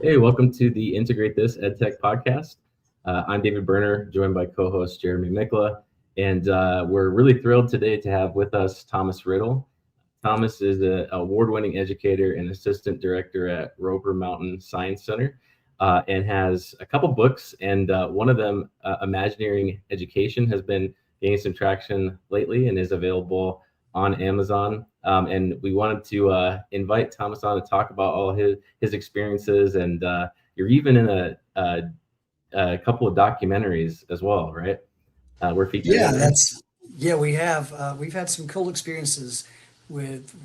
Hey, welcome to the Integrate This EdTech Podcast. I'm David Berner, joined by co-host Jeremy Mikla, and we're really thrilled today to have with us Thomas Riddle. Thomas is an award-winning educator and assistant director at Roper Mountain Science Center, and has a couple books, and one of them, Imagineering Education, has been gaining some traction lately and is available on Amazon. And we wanted to invite Thomas on to talk about all his experiences, and you're even in a couple of documentaries as well, right? We're featured. We have. We've had some cool experiences with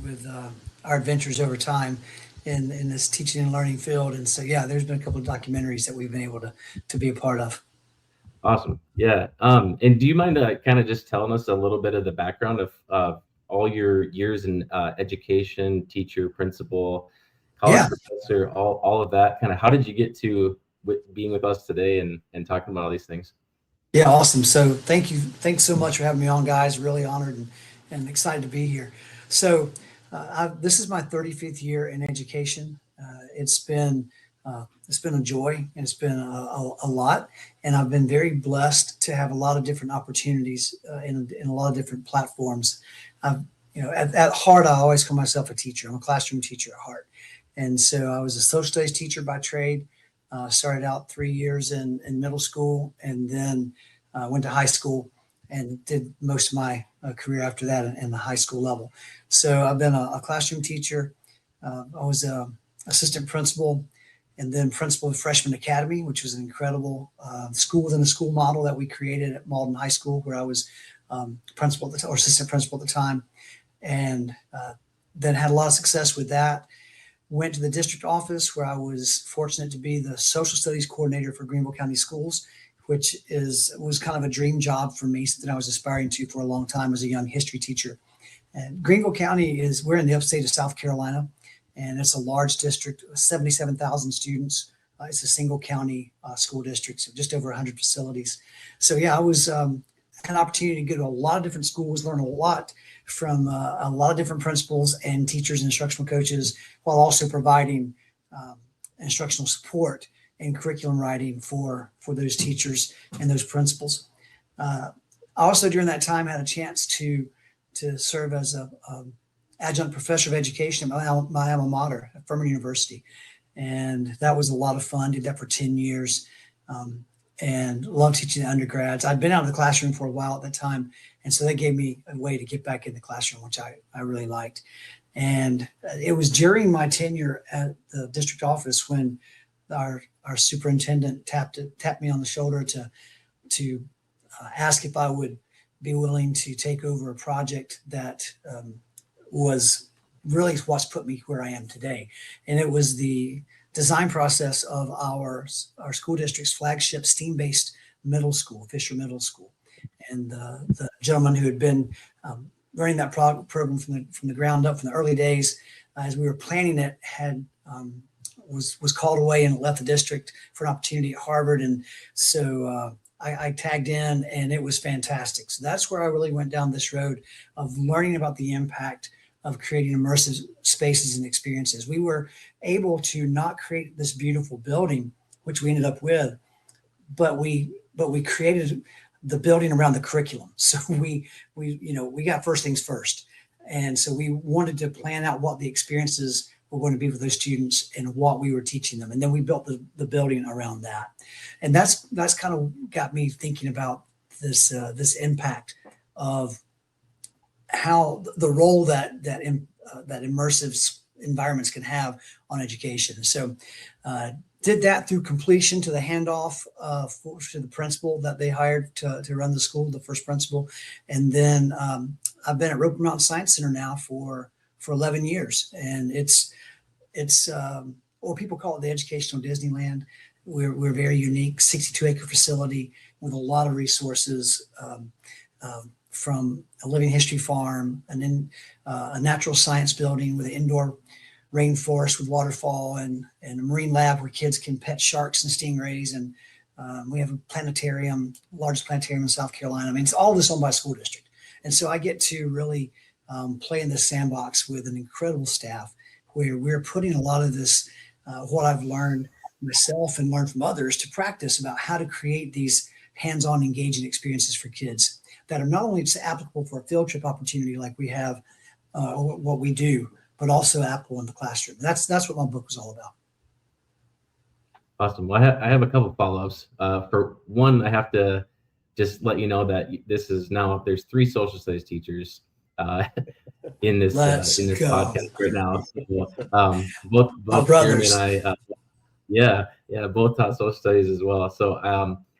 our adventures over time in this teaching and learning field, and so there's been a couple of documentaries that we've been able to be a part of. Awesome. Yeah. And do you mind kind of just telling us a little bit of the background of all your years in education, teacher, principal, college professor, all of that? Kind of how did you get to being with us today and talking about all these things? Yeah, awesome. So thank you. Thanks so much for having me on, guys. Really honored and excited to be here. So this is my 35th year in education. It's been a joy, and it's been a lot, and I've been very blessed to have a lot of different opportunities in a lot of different platforms. At heart, I always call myself a teacher. I'm a classroom teacher at heart, and so I was a social studies teacher by trade. Started out 3 years in middle school, and then went to high school and did most of my career after that in the high school level. So I've been a classroom teacher. I was an assistant principal, and then principal of Freshman Academy, which was an incredible school within a school model that we created at Malden High School, where I was principal at the or assistant principal at the time, and then had a lot of success with that. Went to the district office, where I was fortunate to be the social studies coordinator for Greenville County Schools, which was kind of a dream job for me, something I was aspiring to for a long time as a young history teacher. And Greenville County we're in the upstate of South Carolina, and it's a large district, 77,000 students. It's a single county school district, so just over 100 facilities. So I was had an opportunity to go to a lot of different schools, learn a lot from a lot of different principals and teachers and instructional coaches, while also providing instructional support and curriculum writing for those teachers and those principals. I also, during that time, had a chance to serve as a adjunct professor of education at my alma mater at Berner University. And that was a lot of fun. Did that for 10 years and loved teaching the undergrads. I'd been out of the classroom for a while at that time, and so that gave me a way to get back in the classroom, which I really liked. And it was during my tenure at the district office when our superintendent tapped me on the shoulder to ask if I would be willing to take over a project that was really what's put me where I am today. And it was the design process of our school district's flagship STEAM-based middle school, Fisher Middle School. And the gentleman who had been running that program from the ground up from the early days, as we were planning it, was called away and left the district for an opportunity at Harvard. And so I tagged in, and it was fantastic. So that's where I really went down this road of learning about the impact of creating immersive spaces and experiences. We were able to not create this beautiful building, which we ended up with, but we created the building around the curriculum. So we got first things first. And so we wanted to plan out what the experiences were going to be for those students and what we were teaching them. And then we built the building around that. And that's kind of got me thinking about this impact of how the role that immersive environments can have on education. So did that through completion to the handoff to the principal that they hired to run the school, the first principal. And then I've been at Roper Mountain Science Center now for 11 years. And it's people call it the educational Disneyland. We're very unique, 62-acre facility with a lot of resources, from a living history farm, and then a natural science building with an indoor rainforest with waterfall, and a marine lab where kids can pet sharks and stingrays. And we have a planetarium, largest planetarium in South Carolina. I mean, it's all this owned by a school district. And so I get to really play in this sandbox with an incredible staff, where we're putting a lot of this, what I've learned myself and learn from others to practice about how to create these hands-on engaging experiences for kids that are not only applicable for a field trip opportunity like we have, what we do, but also applicable in the classroom. That's what my book was all about. Awesome. Well, I have a couple follow-ups. For one, I have to just let you know that this is now, there's 3 social studies teachers in this podcast right now. So, both Jeremy and I, both taught social studies as well. So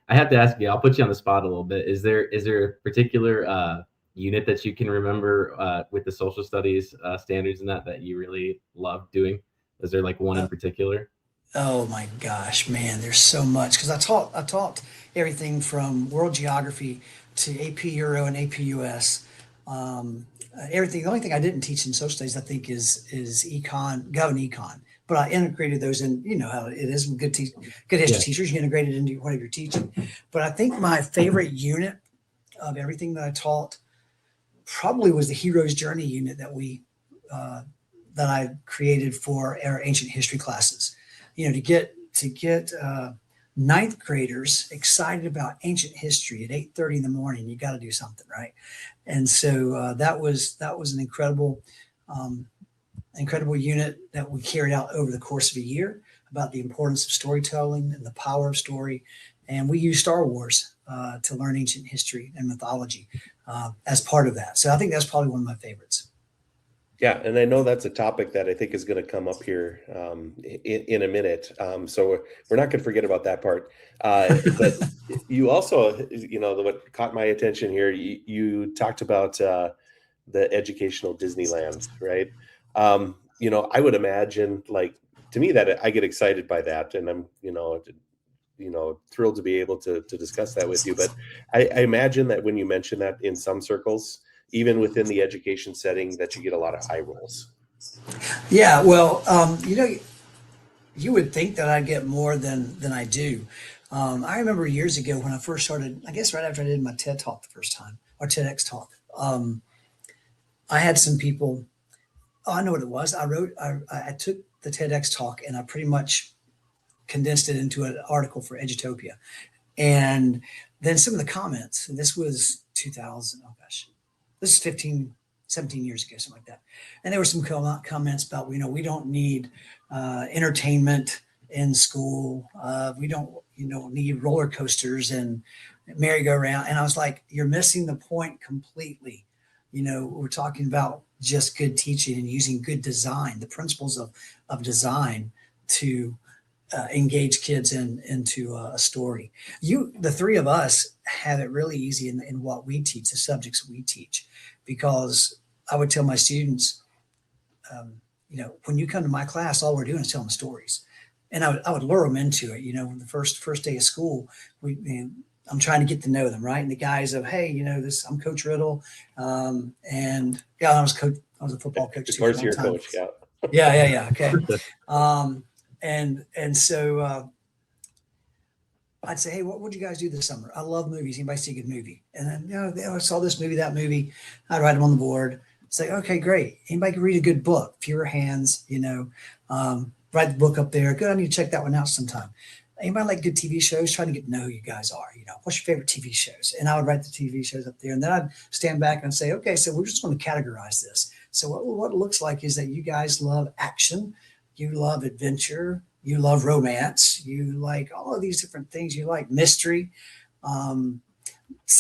I have to ask you, I'll put you on the spot a little bit. Is there a particular unit that you can remember with the social studies standards and that you really love doing? Is there like one in particular? Oh my gosh, man, there's so much because I taught everything from world geography to AP Euro and AP US. Everything. The only thing I didn't teach in social studies, I think, is econ, gov and econ. But I integrated those in. You know how it is with good history teachers. You integrate it into whatever you're teaching. But I think my favorite unit of everything that I taught probably was the Hero's Journey unit that I created for our ancient history classes. You know, to get ninth graders excited about ancient history at 8:30 in the morning, you got to do something, right? And so that was an incredible unit that we carried out over the course of a year about the importance of storytelling and the power of story. And we used Star Wars to learn ancient history and mythology as part of that. So I think that's probably one of my favorites. Yeah, and I know that's a topic that I think is going to come up here in a minute. So we're not going to forget about that part. But you also, what caught my attention here, you talked about the educational Disneyland, right? I would imagine, like, to me, that I get excited by that, and I'm, thrilled to be able to discuss that with you. But I imagine that when you mention that in some circles, even within the education setting, that you get a lot of eye rolls. Yeah, well, you would think that I'd get more than I do. I remember years ago when I first started, I guess right after I did my TED talk the first time, or TEDx talk, I had some people, I know what it was. I took the TEDx talk and I pretty much condensed it into an article for Edutopia. And then some of the comments, and this was 2000, oh gosh, this is 15, 17 years ago, something like that. And there were some comments about, we don't need entertainment in school. We don't, need roller coasters and merry-go-round. And I was like, you're missing the point completely. We're talking about just good teaching and using good design, the principles of design to engage kids into a story. The 3 of us have it really easy in what we teach, the subjects we teach, because I would tell my students, when you come to my class, all we're doing is telling stories. And I would lure them into it. The first day of school, I'm trying to get to know them, right? And the guys of, hey, I'm Coach Riddle, and I was a football coach. Of course, you're a coach, yeah. Yeah. Okay. And so I'd say, hey, what would you guys do this summer? I love movies. Anybody see a good movie? And then, I saw this movie, that movie. I'd write them on the board. Say, okay, great. Anybody can read a good book? Fewer hands, write the book up there. Good, I need to check that one out sometime. Anybody like good TV shows? Trying to get to know who you guys are. What's your favorite TV shows? And I would write the TV shows up there. And then I'd stand back and say, okay, so we're just going to categorize this. So what it looks like is that you guys love action. You love adventure. You love romance. You like all of these different things. You like mystery. Some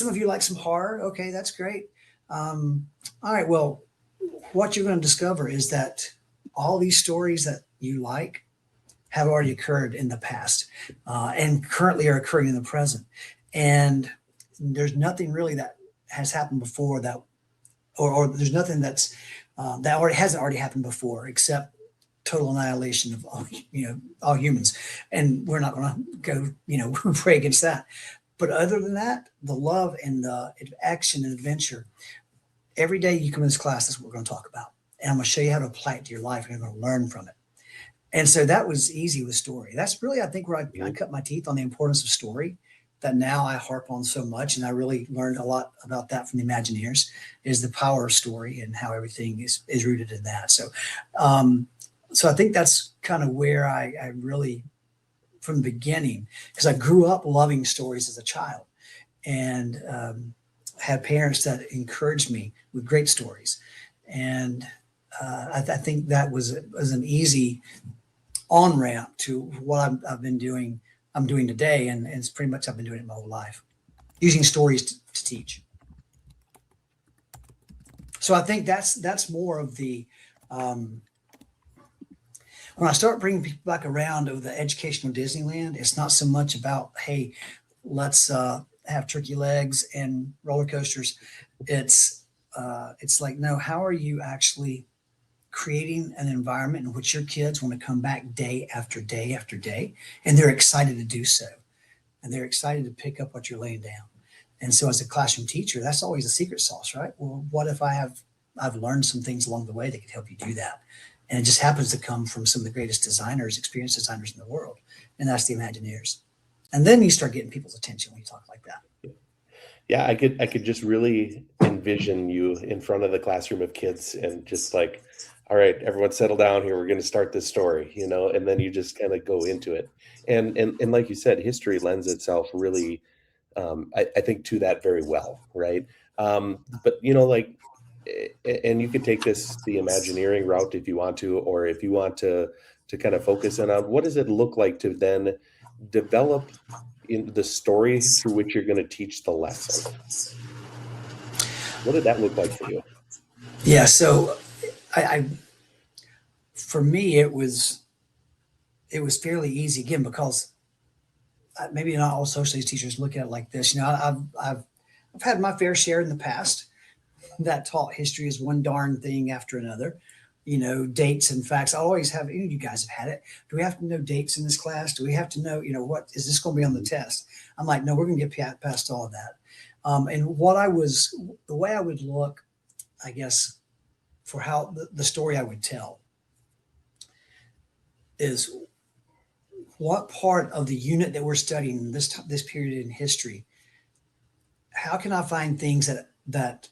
of you like some horror. Okay, that's great. All right, well, what you're going to discover is that all these stories that you like have already occurred in the past and currently are occurring in the present. And there's nothing really that has happened before that, or there's nothing that's that hasn't already happened before, except total annihilation of all humans. And we're not going to go, pray against that. But other than that, the love and the action and adventure, every day you come in this class, that's what we're going to talk about. And I'm going to show you how to apply it to your life, and you're going to learn from it. And so that was easy with story. That's really, I think, where I cut my teeth on the importance of story, that now I harp on so much. And I really learned a lot about that from the Imagineers, is the power of story and how everything is rooted in that. So, so I think that's kind of where I really from the beginning, because I grew up loving stories as a child, and had parents that encouraged me with great stories. And I think that was an easy on ramp to what I'm doing today, and it's pretty much I've been doing it my whole life, using stories to teach. So I think that's more of the when I start bringing people back around to the educational Disneyland, it's not so much about, hey, let's have turkey legs and roller coasters. It's like, no, how are you actually creating an environment in which your kids want to come back day after day after day, and they're excited to do so, and they're excited to pick up what you're laying down. And so as a classroom teacher, that's always a secret sauce, right? Well, what if I've learned some things along the way that could help you do that? And it just happens to come from some of the greatest designers, experienced designers in the world. And that's the Imagineers. And then you start getting people's attention when you talk like that. Yeah, I could just really envision you in front of the classroom of kids and just like, all right, everyone settle down here. We're going to start this story, and then you just kind of go into it. And like you said, history lends itself really, I think, to that very well, right? But like, and you could take this the Imagineering route if you want to, or if you want to kind of focus in on what does it look like to then develop in the story through which you're going to teach the lesson. What did that look like for you? Yeah, so I for me it was fairly easy again, because maybe not all social studies teachers look at it like this. I've had my fair share in the past that taught history as one darn thing after another. Dates and facts. I always have, you guys have had it. Do we have to know dates in this class? Do we have to know, what is this going to be on the test? I'm like, no, we're going to get past all of that. And the way I would look, I guess, for how the story I would tell is what part of the unit that we're studying this period in history, how can I find things that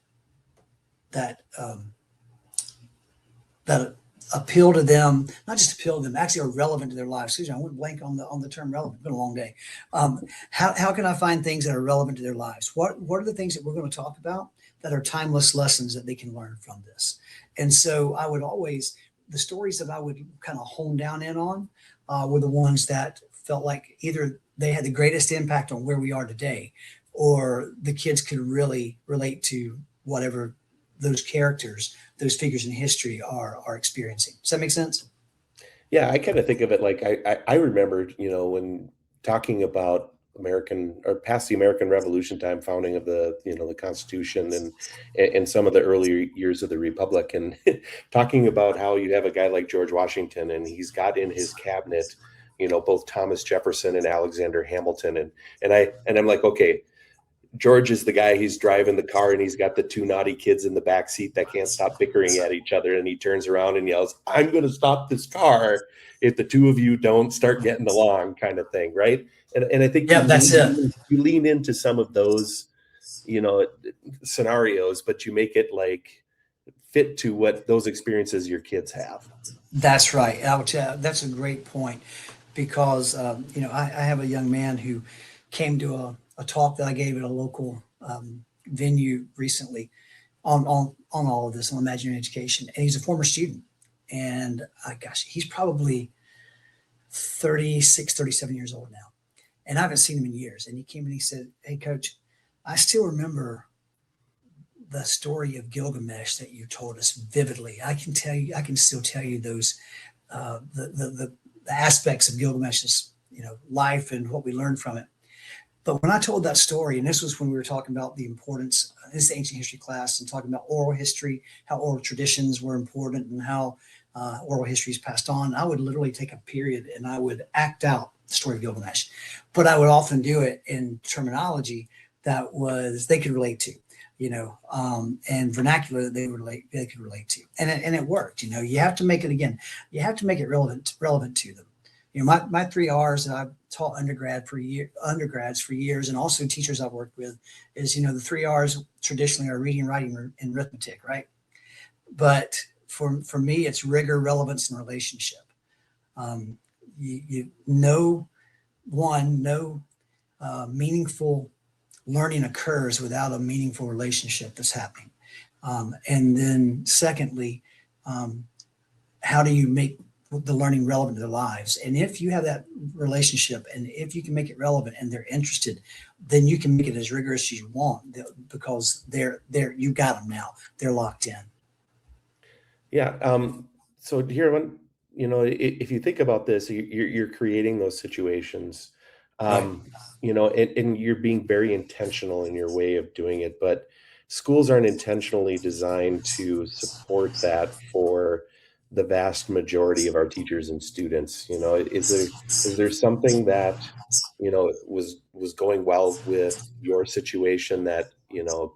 appeal to them, not just appeal to them, actually are relevant to their lives. Excuse me, I went blank on the term relevant. It's been a long day. How can I find things that are relevant to their lives? What are the things that we're going to talk about that are timeless lessons that they can learn from this? And so the stories that I would kind of hone down in on were the ones that felt like either they had the greatest impact on where we are today, or the kids could really relate to whatever those characters, those figures in history are experiencing. Does that make sense? Yeah, I kind of think of it like I remember, when talking about past the American Revolution time, founding of the Constitution and some of the early years of the Republic, and talking about how you have a guy like George Washington, and he's got in his cabinet, both Thomas Jefferson and Alexander Hamilton, and I'm like, okay, George is the guy, he's driving the car and he's got the two naughty kids in the back seat that can't stop bickering at each other. And he turns around and yells, I'm going to stop this car if the two of you don't start getting along, kind of thing. Right. And I think that's it. You lean into some of those, scenarios, but you make it like fit to what those experiences your kids have. That's right. That's a great point, because, I have a young man who came to a talk that I gave at a local venue recently on all of this, on Imagineering Education. And he's a former student. And he's probably 36, 37 years old now. And I haven't seen him in years. And he came and he said, hey, Coach, I still remember the story of Gilgamesh that you told us vividly. I can still tell you those, the aspects of Gilgamesh's, life and what we learned from it. But when I told that story, and this was when we were talking about the importance, this is ancient history class, and talking about oral history, how oral traditions were important, and how oral history is passed on, I would literally take a period and I would act out the story of Gilgamesh. But I would often do it in terminology that they could relate to, and vernacular that they could relate to. And it worked. You have to make it, again, you have to make it relevant to them. My 3 R's that I've taught undergrads for years, and also teachers I've worked with, is, the 3 R's traditionally are reading, writing, and arithmetic, right? But for me, it's rigor, relevance, and relationship. You know one, no meaningful learning occurs without a meaningful relationship that's happening. And then secondly, how do you make the learning relevant to their lives? And if you have that relationship and if you can make it relevant and they're interested, then you can make it as rigorous as you want, because you got them now. They're locked in. Yeah. So here, if you think about this, you're creating those situations, Right. and you're being very intentional in your way of doing it. But schools aren't intentionally designed to support that for the vast majority of our teachers and students. Is there something that was going well with your situation that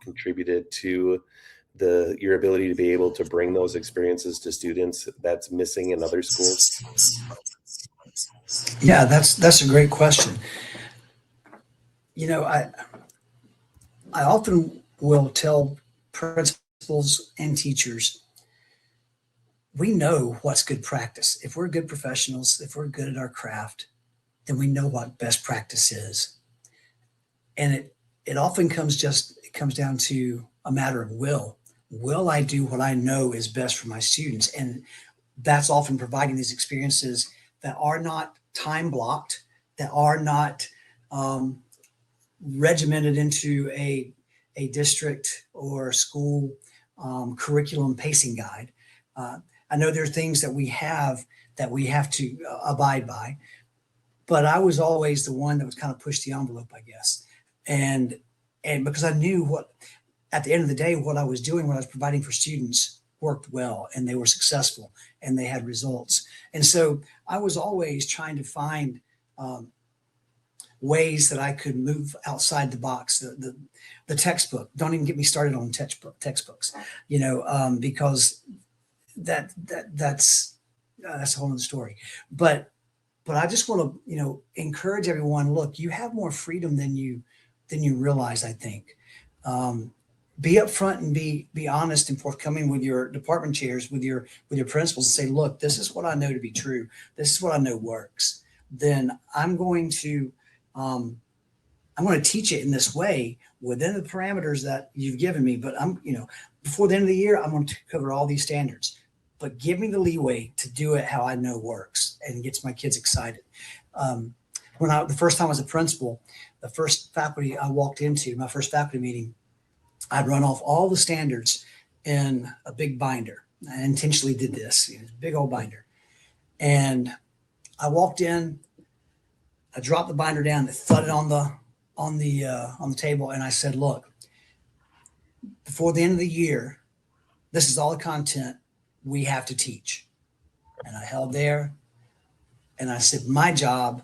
contributed to your ability to be able to bring those experiences to students that's missing in other schools? Yeah, that's a great question. I often will tell principals and teachers, we know what's good practice. If we're good professionals, if we're good at our craft, then we know what best practice is. And it often comes down to a matter of will. Will I do what I know is best for my students? And that's often providing these experiences that are not time blocked, that are not regimented into a district or school curriculum pacing guide. I know there are things that we have to abide by, but I was always the one that was kind of push the envelope, I guess. And because I knew at the end of the day, what I was doing, what I was providing for students worked well, and they were successful and they had results. And so I was always trying to find ways that I could move outside the box. The textbook, don't even get me started on textbooks, because that's a whole other story. But I just want to, encourage everyone, look, you have more freedom than you realize, I think. Be upfront and be honest and forthcoming with your department chairs, with your principals, and say, look, this is what I know to be true. This is what I know works. Then I'm going to teach it in this way within the parameters that you've given me. But before the end of the year, I'm going to cover all these standards. But give me the leeway to do it how I know works and gets my kids excited. The first time I was a principal, the first faculty I walked into, my first faculty meeting, I'd run off all the standards in a big binder. I intentionally did this, big old binder. And I walked in, I dropped the binder down, it thudded on the table, and I said, look, before the end of the year, this is all the content we have to teach. And I held there and I said, my job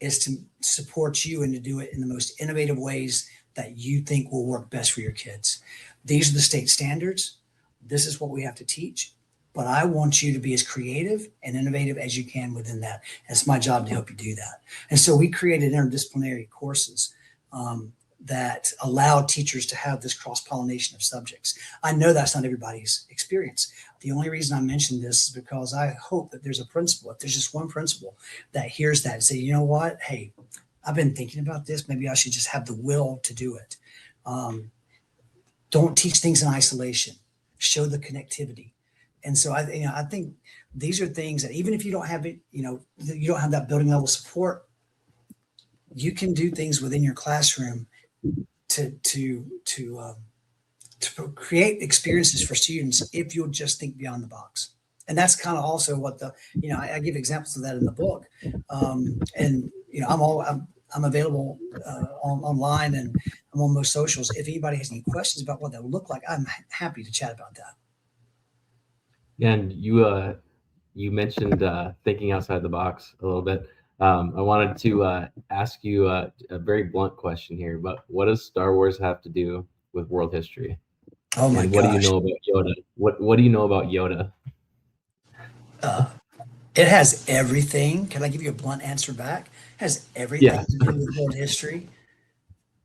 is to support you and to do it in the most innovative ways that you think will work best for your kids. These are the state standards. This is what we have to teach. But I want you to be as creative and innovative as you can within that. And it's my job to help you do that. And so we created interdisciplinary courses that allow teachers to have this cross-pollination of subjects. I know that's not everybody's experience. The only reason I mention this is because I hope that there's a principal, if there's just one principal that hears that and say, you know what, hey, I've been thinking about this. Maybe I should just have the will to do it. Don't teach things in isolation. Show the connectivity. And so I think these are things that even if you don't have it, you don't have that building level support, you can do things within your classroom to create experiences for students if you'll just think beyond the box. And that's kind of also what I give examples of that in the book. I'm available online, and I'm on most socials. If anybody has any questions about what that would look like, I'm happy to chat about that. And you mentioned thinking outside the box a little bit. I wanted to ask you a very blunt question here, but what does Star Wars have to do with world history? Oh my and gosh. What do you know about Yoda? What do you know about Yoda? It has everything. Can I give you a blunt answer back? It has everything to do with world history.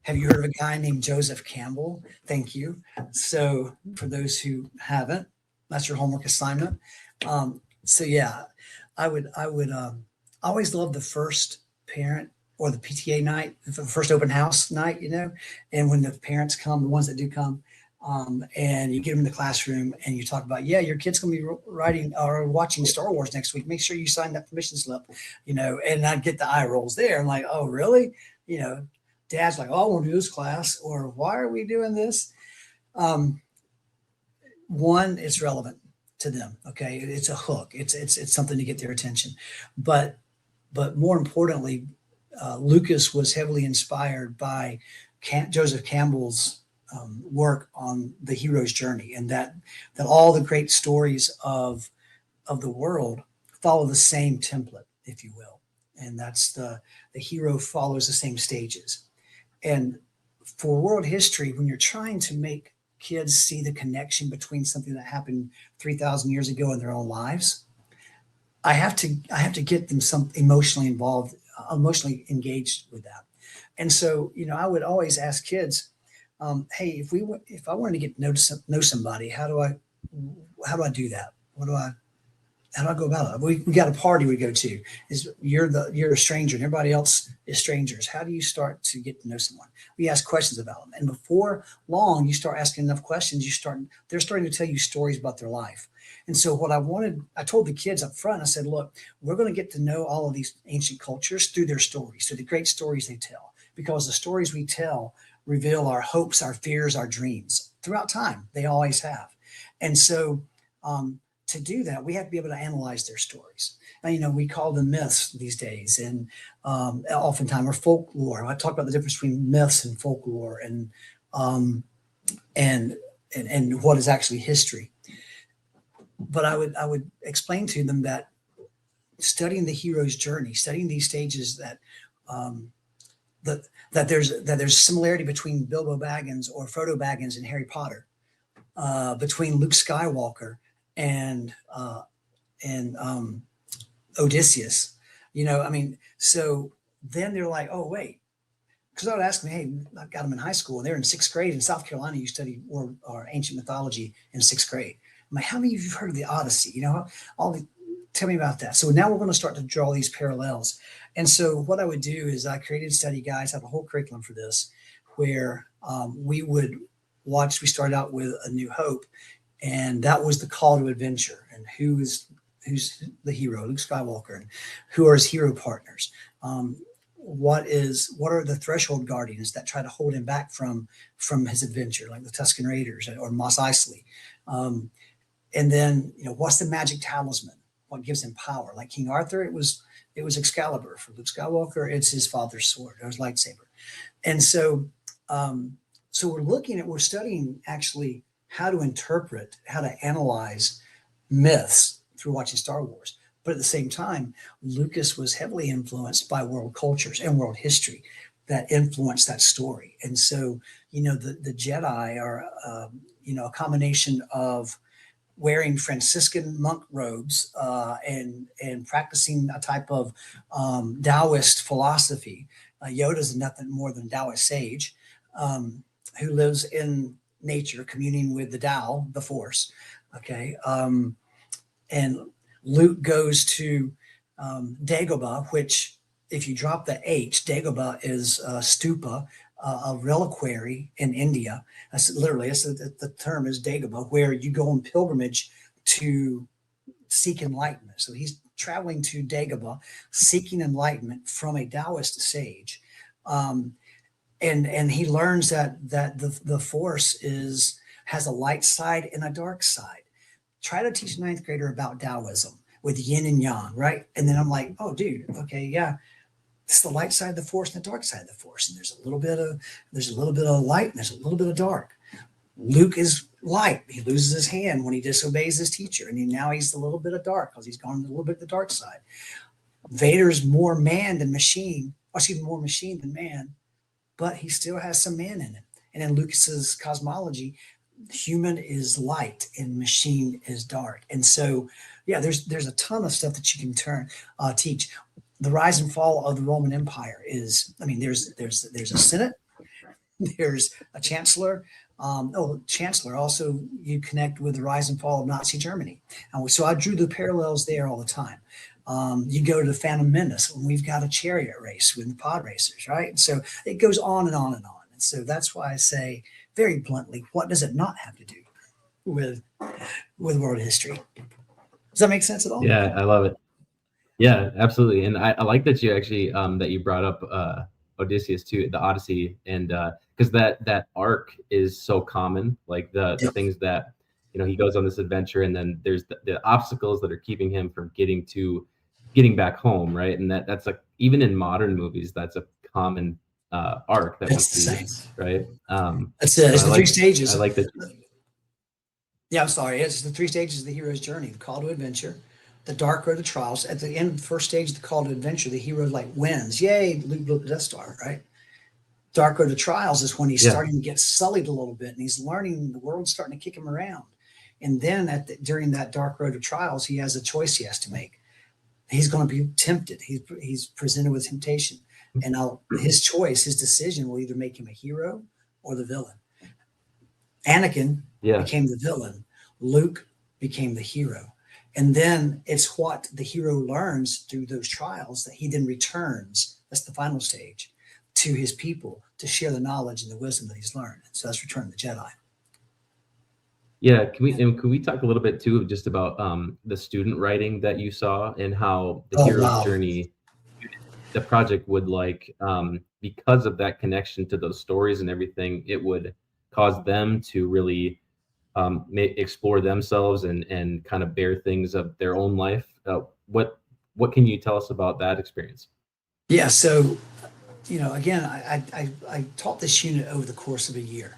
Have you heard of a guy named Joseph Campbell? Thank you. So for those who haven't, that's your homework assignment. I would always love the first parent or the PTA night, the first open house night, and when the parents come, the ones that do come, and you get them in the classroom and you talk about, your kid's going to be writing or watching Star Wars next week. Make sure you sign that permission slip, and I get the eye rolls there. I'm like, oh, really? Dad's like, oh, I want to do this class, or why are we doing this? One, it's relevant to them. Okay. It's a hook. It's something to get their attention. But more importantly, Lucas was heavily inspired by Joseph Campbell's work on the hero's journey, and that all the great stories of the world follow the same template, if you will. And that's the hero follows the same stages. And for world history, when you're trying to make kids see the connection between something that happened 3,000 years ago in their own lives, I have to get them emotionally involved, emotionally engaged with that. And so, I would always ask kids, hey, if I wanted to get to know somebody, how do I do that? How do I go about it? We got a party we go to. You're a stranger and everybody else is strangers. How do you start to get to know someone? We ask questions about them. And before long, you start asking enough questions, they're starting to tell you stories about their life. And so what I told the kids up front, I said, look, we're going to get to know all of these ancient cultures through their stories, through the great stories they tell, because the stories we tell reveal our hopes, our fears, our dreams throughout time. They always have. And so, to do that, we have to be able to analyze their stories. And, we call them myths these days, and oftentimes or folklore. I talk about the difference between myths and folklore, and what is actually history. But I would explain to them that studying the hero's journey, studying these stages, that there's similarity between Bilbo Baggins or Frodo Baggins and Harry Potter, between Luke Skywalker and Odysseus, so then they're like, oh, wait, because I would ask them, hey, I've got them in high school and they're in 6th grade in South Carolina. You study or ancient mythology in 6th grade. I'm like, how many of you have heard of the Odyssey? Tell me about that. So now we're going to start to draw these parallels. And so what I would do is I created study guides, have a whole curriculum for this, where we would watch. We started out with A New Hope, and that was the call to adventure. And who's the hero, Luke Skywalker, and who are his hero partners? What are the threshold guardians that try to hold him back from his adventure, like the Tusken Raiders or Mos Eisley? And then, what's the magic talisman? What gives him power? Like King Arthur, it was Excalibur. For Luke Skywalker, it's his father's sword, or his lightsaber. And so, we're studying actually how to interpret, how to analyze myths through watching Star Wars. But at the same time, Lucas was heavily influenced by world cultures and world history that influenced that story. And so, the Jedi are, a combination of wearing Franciscan monk robes and practicing a type of Taoist philosophy. Yoda's nothing more than a Taoist sage who lives in nature, communing with the Tao, the Force. Okay. And Luke goes to Dagobah, which, if you drop the H, Dagobah is a stupa, a reliquary in India. That's literally, the term is Dagobah, where you go on pilgrimage to seek enlightenment. So he's traveling to Dagobah, seeking enlightenment from a Taoist sage. And he learns that the Force has a light side and a dark side. Try to teach a 9th grader about Taoism with yin and yang, right? And then I'm like, oh, dude, okay, yeah, it's the light side of the Force and the dark side of the Force, and there's a little bit of light and there's a little bit of dark. Luke is light. He loses his hand when he disobeys his teacher, and now he's a little bit of dark because he's gone a little bit the dark side. Vader's more man than machine, more machine than man, but he still has some man in him. And in Lucas's cosmology, human is light and machine is dark. And so, yeah, there's a ton of stuff that you can teach. The rise and fall of the Roman Empire is, there's a Senate, there's a chancellor. Chancellor. Also, you connect with the rise and fall of Nazi Germany. And so I drew the parallels there all the time. You go to the Phantom Menace when we've got a chariot race with the pod racers, right? And so it goes on and on and on. And so that's why I say very bluntly, what does it not have to do with world history? Does that make sense at all? Yeah, I love it. Yeah, absolutely. And I like that you actually that you brought up Odysseus too, the Odyssey, and because that arc is so common, like the things that he goes on this adventure, and then there's the obstacles that are keeping him from getting back home, right? And that's like, even in modern movies, that's a common arc that we see, right? That's it. It's the three stages. I like that. Yeah, I'm sorry. It's the three stages of the hero's journey: the call to adventure, the dark road to trials. At the end of the first stage, the call to adventure, the hero wins. Yay, Luke blew the Death Star, right? Dark road to trials is when he's starting to get sullied a little bit, and he's learning the world's starting to kick him around. And then during that dark road of trials, he has a choice he has to make. He's going to be tempted. He's presented with temptation, and his choice, his decision, will either make him a hero or the villain. Anakin became the villain. Luke became the hero. And then it's what the hero learns through those trials that he then returns. That's the final stage, to his people to share the knowledge and the wisdom that he's learned. So that's Return of the Jedi. Yeah, can we talk a little bit too just about the student writing that you saw, and how the hero's journey, the project would because of that connection to those stories and everything, it would cause them to really explore themselves and kind of bear things of their own life. What can you tell us about that experience? Yeah, so again, I taught this unit over the course of a year.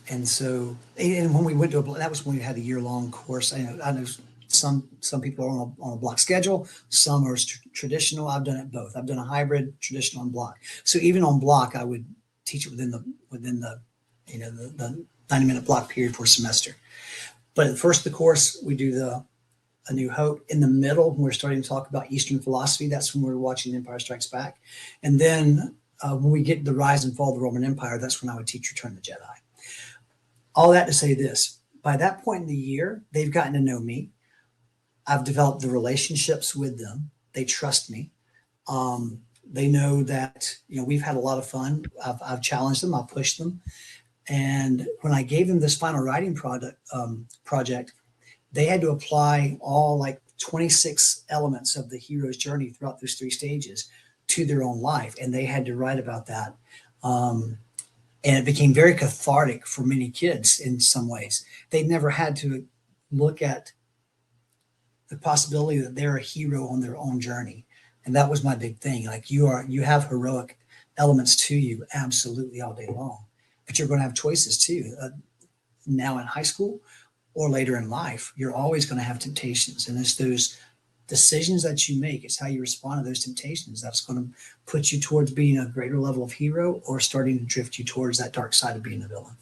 And so, and when we went to that was when we had a year-long course. I know some people are on a block schedule, some are traditional. I've done it both. I've done a hybrid, traditional, and block. So even on block, I would teach it within the the 90-minute block period for a semester. But at the first of the course, we do A New Hope. In the middle, when we're starting to talk about Eastern philosophy, that's when we're watching Empire Strikes Back. And then when we get the rise and fall of the Roman Empire, that's when I would teach Return of the Jedi. All that to say this: by that point in the year, they've gotten to know me. I've developed the relationships with them. They trust me. They know that we've had a lot of fun. I've challenged them. I've pushed them. And when I gave them this final writing project, they had to apply all 26 elements of the hero's journey throughout those three stages to their own life, and they had to write about that. And it became very cathartic for many kids in some ways. They'd never had to look at the possibility that they're a hero on their own journey. And that was my big thing. You have heroic elements to you absolutely all day long, but you're going to have choices too. Now in high school or later in life, you're always going to have temptations. And it's those decisions that you make, it's how you respond to those temptations that's going to put you towards being a greater level of hero or starting to drift you towards that dark side of being a villain.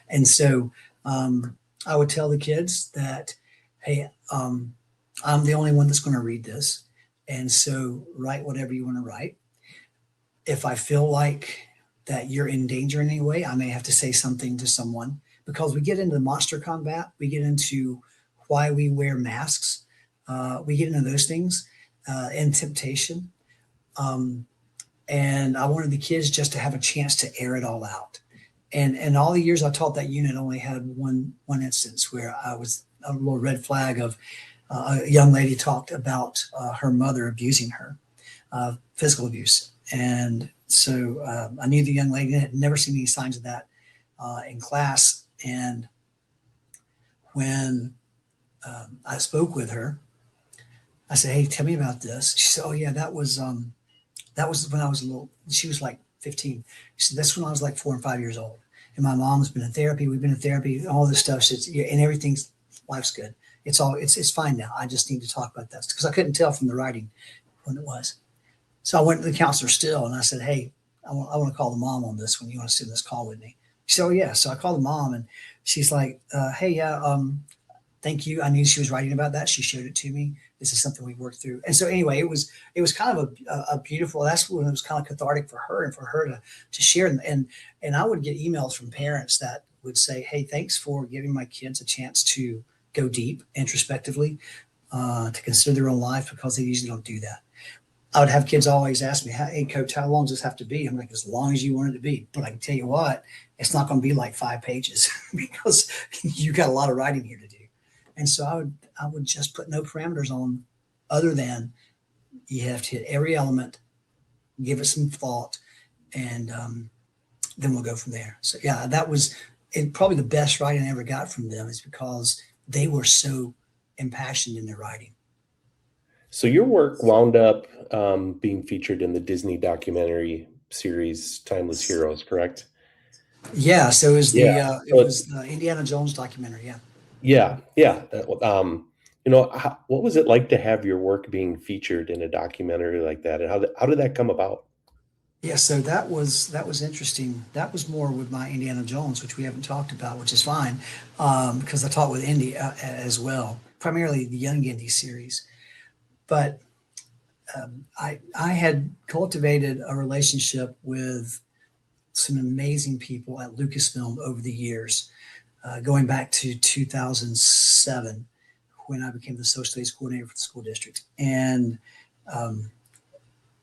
And so I would tell the kids that, hey, I'm the only one that's going to read this. And so write whatever you want to write. If I feel like that you're in danger in any way, I may have to say something to someone, because we get into monster combat. We get into why we wear masks. We get into those things and temptation. And I wanted the kids just to have a chance to air it all out. And all the years I taught that unit, only had one instance where I was a little red flag of a young lady talked about her mother abusing her, physical abuse. And so I knew the young lady had never seen any signs of that in class. And when I spoke with her, I said, hey, tell me about this. She said, oh yeah, that was when I was a little, she was like 15. She said, that's when I was like 4 and 5 years old. And my mom's been in therapy. We've been in therapy, all this stuff. And everything's, life's good. It's fine now. I just need to talk about that, because I couldn't tell from the writing when it was. So I went to the counselor still, and I said, hey, I want to call the mom on this one. You want to sit in this call with me? She said, oh yeah. So I called the mom, and she's like, hey, yeah, thank you. I knew she was writing about that. She showed it to me. This is something we worked through. And so anyway, it was kind of a beautiful, that's when it was kind of cathartic for her and for her to share. And I would get emails from parents that would say, hey, thanks for giving my kids a chance to go deep introspectively. to consider their own life, because they usually don't do that. I would have kids always ask me, hey, coach, how long does this have to be? I'm like, as long as you want it to be. But I can tell you what, it's not going to be like 5 pages because you got a lot of writing here to do. And so I would just put no parameters on, other than you have to hit every element, give it some thought, and then we'll go from there. So yeah, that was probably the best writing I ever got from them, is because they were so impassioned in their writing. So your work wound up being featured in the Disney documentary series Timeless Heroes, correct? Yeah. So it was Yeah. it was the Indiana Jones documentary. Yeah. Yeah. What was it like to have your work being featured in a documentary like that, and how did that come about? Yeah. So that was interesting. That was more with my Indiana Jones, which we haven't talked about, which is fine, because I taught with Indy as well, primarily the Young Indy series. But I had cultivated a relationship with some amazing people at Lucasfilm over the years, going back to 2007, when I became the social studies coordinator for the school district. And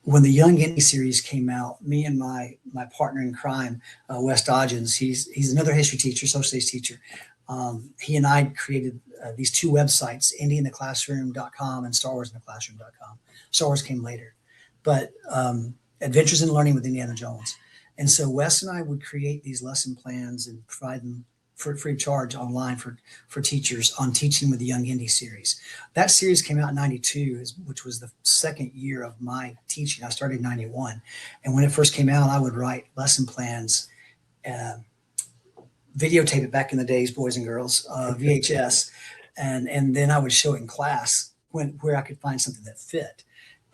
when the Young Indy series came out, me and my partner in crime, Wes Dodgens, he's another history teacher, social studies teacher. He and I created these two websites, IndyInTheClassroom.com and StarWarsInTheClassroom.com. Star Wars came later, but Adventures in Learning with Indiana Jones. And so Wes and I would create these lesson plans and provide them for free of charge online for teachers on teaching with the Young Indy series. That series came out in 92, which was the second year of my teaching. I started in 91. And when it first came out, I would write lesson plans, videotape it back in the days, boys and girls, VHS. And then I would show it in class where I could find something that fit.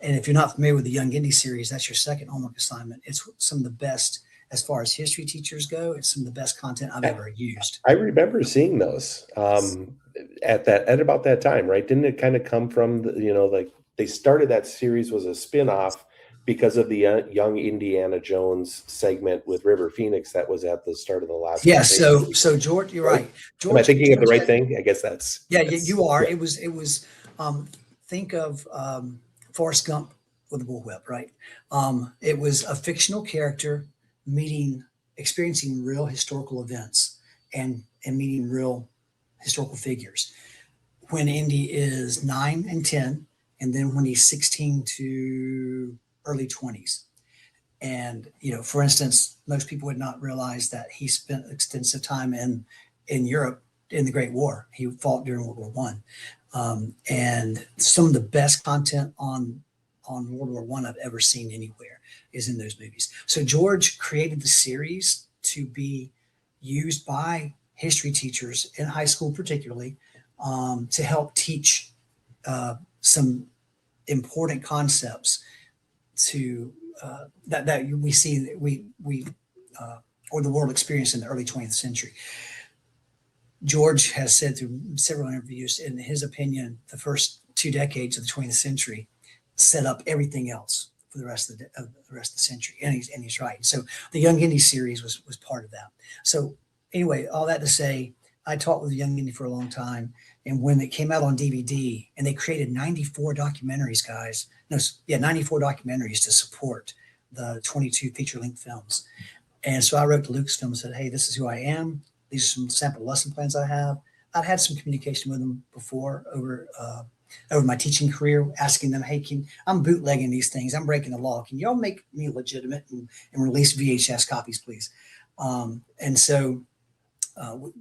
And if you're not familiar with the Young Indy series, that's your second homework assignment. It's some of the best, as far as history teachers go, it's some of the best content I've ever used. I remember seeing those at about that time, right? Didn't it kind of come from like they started that series was a spin-off because of the Young Indiana Jones segment with River Phoenix that was at the start of the last. Yeah. So George, you're right. George, am I thinking of the right thing? I guess that's. Yeah, you are. Yeah. It was. Think of Forrest Gump with a bullwhip, right? It was a fictional character experiencing real historical events and meeting real historical figures. When Indy is 9 and 10, and then when he's 16 to early 20s. And, for instance, most people would not realize that he spent extensive time in Europe in the Great War. He fought during World War I. And some of the best content on World War I I've ever seen anywhere is in those movies. So George created the series to be used by history teachers in high school, particularly, to help teach some important concepts to that we see or the world experienced in the early 20th century. George has said through several interviews, in his opinion, the first 2 decades of the 20th century set up everything else for the rest of the century, and he's right. So the Young Indy series was part of that. So anyway, all that to say, I taught with Young Indy for a long time, and when it came out on DVD, and they created 94 documentaries, 94 documentaries to support the 22 feature-length films. And so I wrote to Lucasfilm and said, hey, this is who I am. These are some sample lesson plans I have. I'd had some communication with them before over my teaching career, asking them, hey, I'm bootlegging these things. I'm breaking the law. Can y'all make me legitimate and release VHS copies, please? And so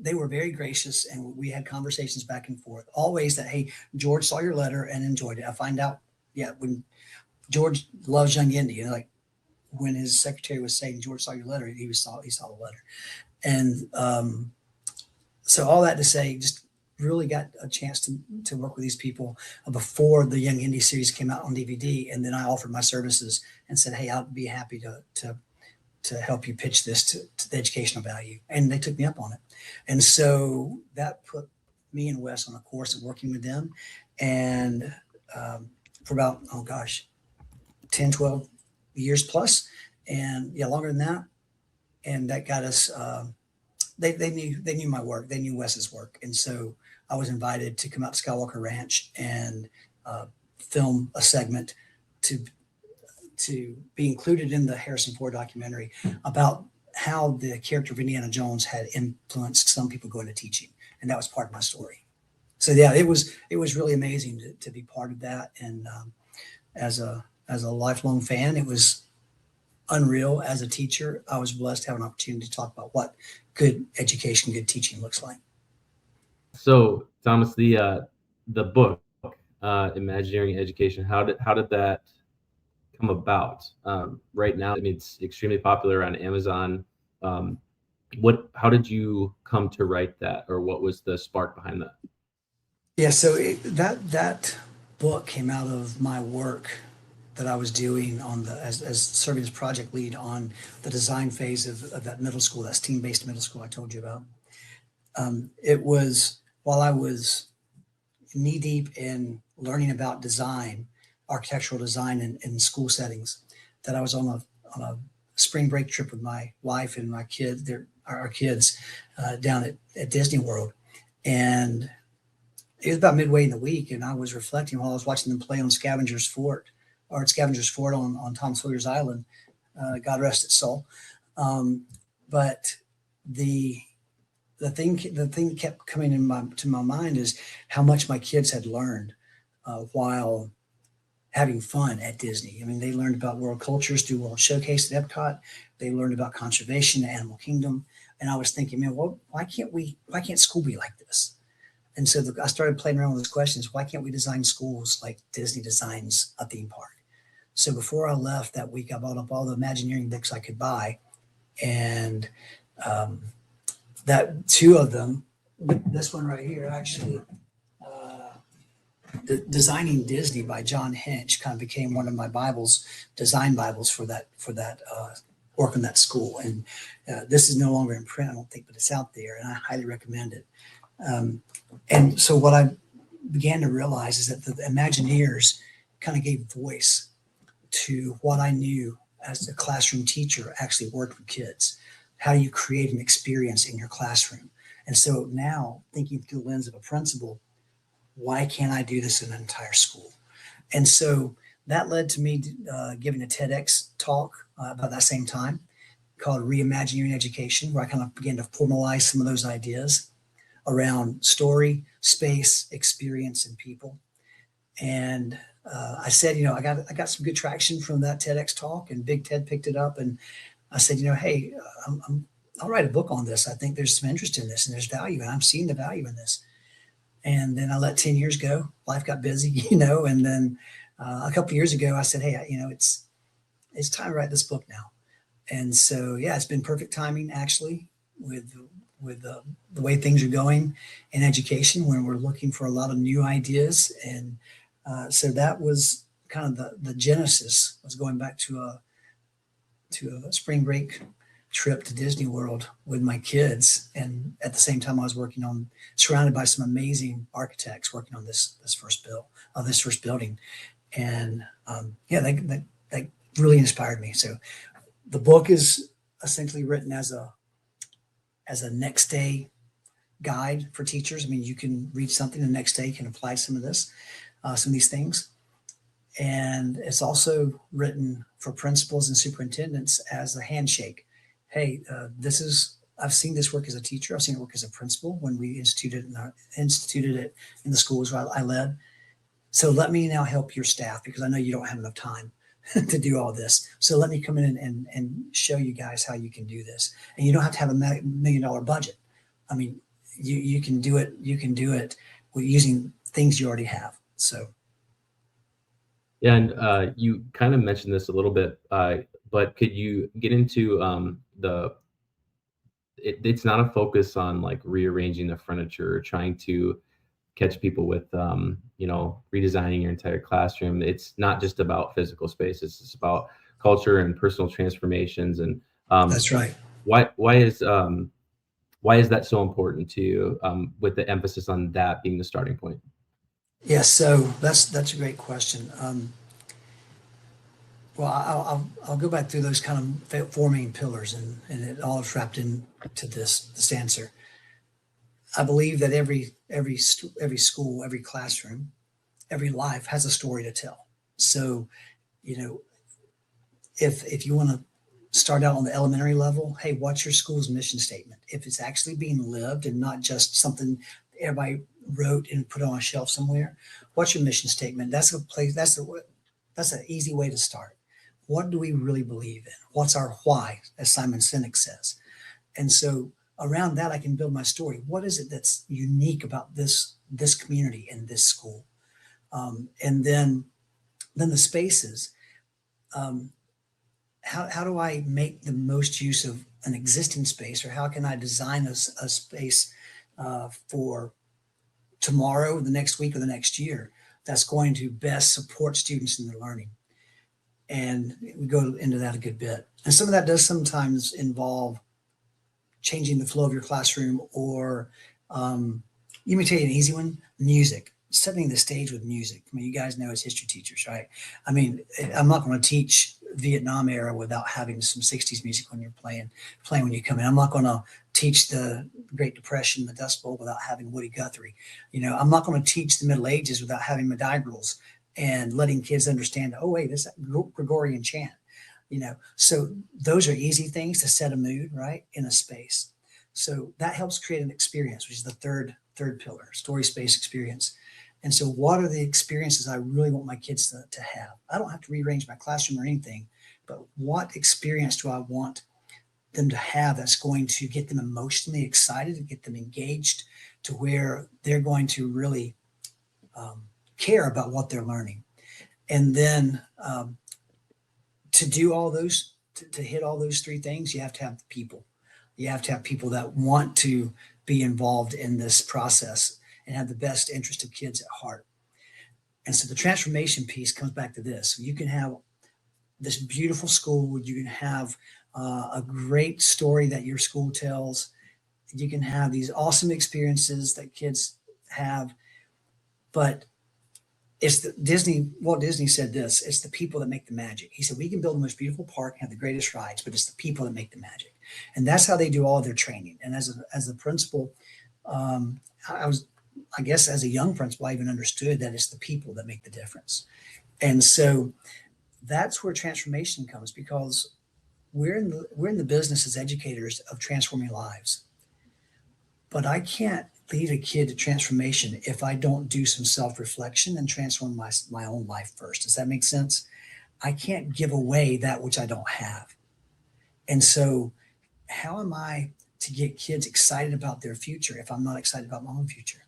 they were very gracious, and we had conversations back and forth, always that, hey, George saw your letter and enjoyed it. I find out, when George loves Young Indy, like when his secretary was saying, George saw your letter, he saw the letter. And so all that to say, just really got a chance to work with these people before the Young Indy series came out on DVD. And then I offered my services and said, hey, I'll be happy to help you pitch this to the educational value. And they took me up on it. And so that put me and Wes on a course of working with them. And for about, 10, 12 years plus. And longer than that. And that got us they knew my work. They knew Wes's work. And so I was invited to come out to Skywalker Ranch and film a segment to be included in the Harrison Ford documentary about how the character of Indiana Jones had influenced some people going to teaching. And that was part of my story. So yeah, it was really amazing to be part of that. And as a lifelong fan, it was unreal. As a teacher, I was blessed to have an opportunity to talk about what good education, good teaching looks like. So Thomas, the book, Imagineering Education, how did that come about? Right now, I mean, it's extremely popular on Amazon. How did you come to write that, or what was the spark behind that? Yeah, so that book came out of my work that I was doing on as serving as project lead on the design phase of that middle school, that STEAM-based middle school I told you about. It was while I was knee deep in learning about design, architectural design in school settings, that I was on a spring break trip with my wife and my kids, our kids, down at Disney World. And it was about midway in the week, and I was reflecting while I was watching them play on Scavenger's Fort on Tom Sawyer's Island. God rest its soul. But the thing kept coming to my mind is how much my kids had learned while having fun at Disney. I mean, they learned about world cultures through World Showcase at Epcot. They learned about conservation, Animal Kingdom. And I was thinking, man, why can't school be like this? And so I started playing around with those questions. Why can't we design schools like Disney designs a theme park? So before I left that week, I bought up all the Imagineering books I could buy. And that two of them, this one right here, actually, Designing Disney by John Hinch kind of became one of my design Bibles for that work in that school. And this is no longer in print, I don't think, but it's out there, and I highly recommend it. And so what I began to realize is that the Imagineers kind of gave voice to what I knew as a classroom teacher, actually worked with kids. How do you create an experience in your classroom? And so now, thinking through the lens of a principal, why can't I do this in an entire school? And so that led to me giving a TEDx talk about that same time called Reimagineering Education, where I kind of began to formalize some of those ideas around story, space, experience, and people. And I said, I got some good traction from that TEDx talk, and Big Ted picked it up. And I said, hey, I'll write a book on this. I think there's some interest in this, and there's value, and I'm seeing the value in this. And then I let 10 years go. Life got busy, and then a couple of years ago, I said, hey, it's time to write this book now. And so, yeah, it's been perfect timing, actually, with the way things are going in education, when we're looking for a lot of new ideas. And so that was kind of the genesis, was going back to a spring break trip to Disney World with my kids. And at the same time, I was surrounded by some amazing architects working on this first building. And that really inspired me. So the book is essentially written as a next day guide for teachers. I mean, you can read something the next day, you can apply some of these things. And it's also written for principals and superintendents as a handshake. Hey, I've seen this work as a teacher. I've seen it work as a principal when we instituted it in the schools where I led. So let me now help your staff, because I know you don't have enough time to do all this. So let me come in and show you guys how you can do this. And you don't have to have $1 million budget. I mean, you can do it. You can do it with using things you already have. So. Yeah, and you kind of mentioned this a little bit, but could you get into it's not a focus on like rearranging the furniture or trying to catch people with, redesigning your entire classroom. It's not just about physical space. It's just about culture and personal transformations. And that's right. Why is that so important to you, with the emphasis on that being the starting point? Yes, so that's a great question. Well, I'll go back through those kind of four main pillars, and it all is wrapped into this answer. I believe that every school, every classroom, every life has a story to tell. So, if you want to start out on the elementary level, hey, what's your school's mission statement? If it's actually being lived and not just something everybody wrote and put on a shelf somewhere, what's your mission statement? That's a place. That's an easy way to start. What do we really believe in? What's our why, as Simon Sinek says? And so around that, I can build my story. What is it that's unique about this community and this school? And then the spaces. How do I make the most use of an existing space, or how can I design a space for tomorrow, the next week, or the next year that's going to best support students in their learning? And we go into that a good bit. And some of that does sometimes involve changing the flow of your classroom, or you may tell you an easy one, music, setting the stage with music. I mean, you guys know as history teachers, right? I mean, I'm not going to teach Vietnam era without having some 60s music when you're playing when you come in. I'm not going to teach the Great Depression, the Dust Bowl, without having Woody Guthrie. I'm not going to teach the Middle Ages without having madrigals and letting kids understand, oh, wait, this is Gregorian chant. So those are easy things to set a mood, right, in a space. So that helps create an experience, which is the third pillar, story, space, experience. And so what are the experiences I really want my kids to have? I don't have to rearrange my classroom or anything, but what experience do I want them to have that's going to get them emotionally excited and get them engaged to where they're going to really care about what they're learning? And then to do all those, to hit all those three things, you have to have the people. You have to have people that want to be involved in this process and have the best interest of kids at heart. And so the transformation piece comes back to this. So you can have this beautiful school. You can have a great story that your school tells. You can have these awesome experiences that kids have. But it's Walt Disney said this, it's the people that make the magic. He said, we can build the most beautiful park and have the greatest rides, but it's the people that make the magic. And that's how they do all their training. And as a principal, I guess as a young principal, I even understood that it's the people that make the difference. And so that's where transformation comes, because we're in the business as educators of transforming lives. But I can't lead a kid to transformation if I don't do some self-reflection and transform my own life first. Does that make sense? I can't give away that which I don't have. And so how am I to get kids excited about their future if I'm not excited about my own future?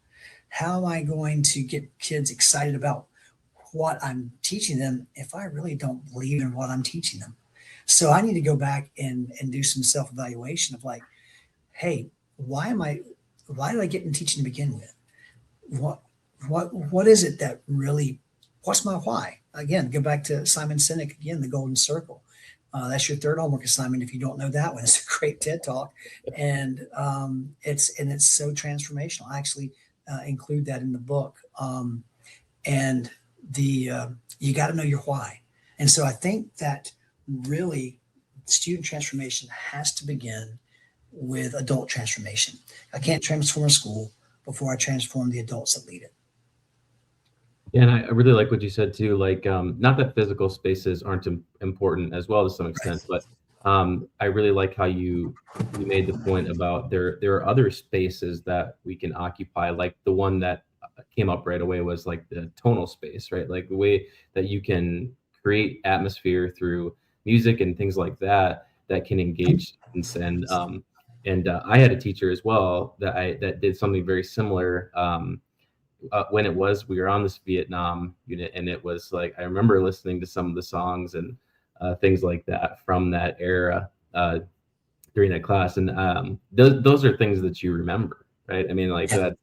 How am I going to get kids excited about what I'm teaching them if I really don't believe in what I'm teaching them? So I need to go back and do some self-evaluation of like, hey, why did I get in teaching to begin with? What is it that really, what's my why? Again, go back to Simon Sinek again, the golden circle. That's your third homework assignment. If you don't know that one, it's a great TED talk. And it's so transformational. I actually include that in the book. And you got to know your why. And so I think that really student transformation has to begin with adult transformation. I can't transform a school before I transform the adults that lead it. Yeah, and I really like what you said too. Like, not that physical spaces aren't important as well to some extent, but I really like how you made the point about there are other spaces that we can occupy. Like the one that came up right away was like the tonal space, right? Like the way that you can create atmosphere through music and things like that can engage students. And I had a teacher as well that did something very similar. When we were on this Vietnam unit, and it was like, I remember listening to some of the songs and things like that from that era during that class. And those are things that you remember, right? I mean, like that,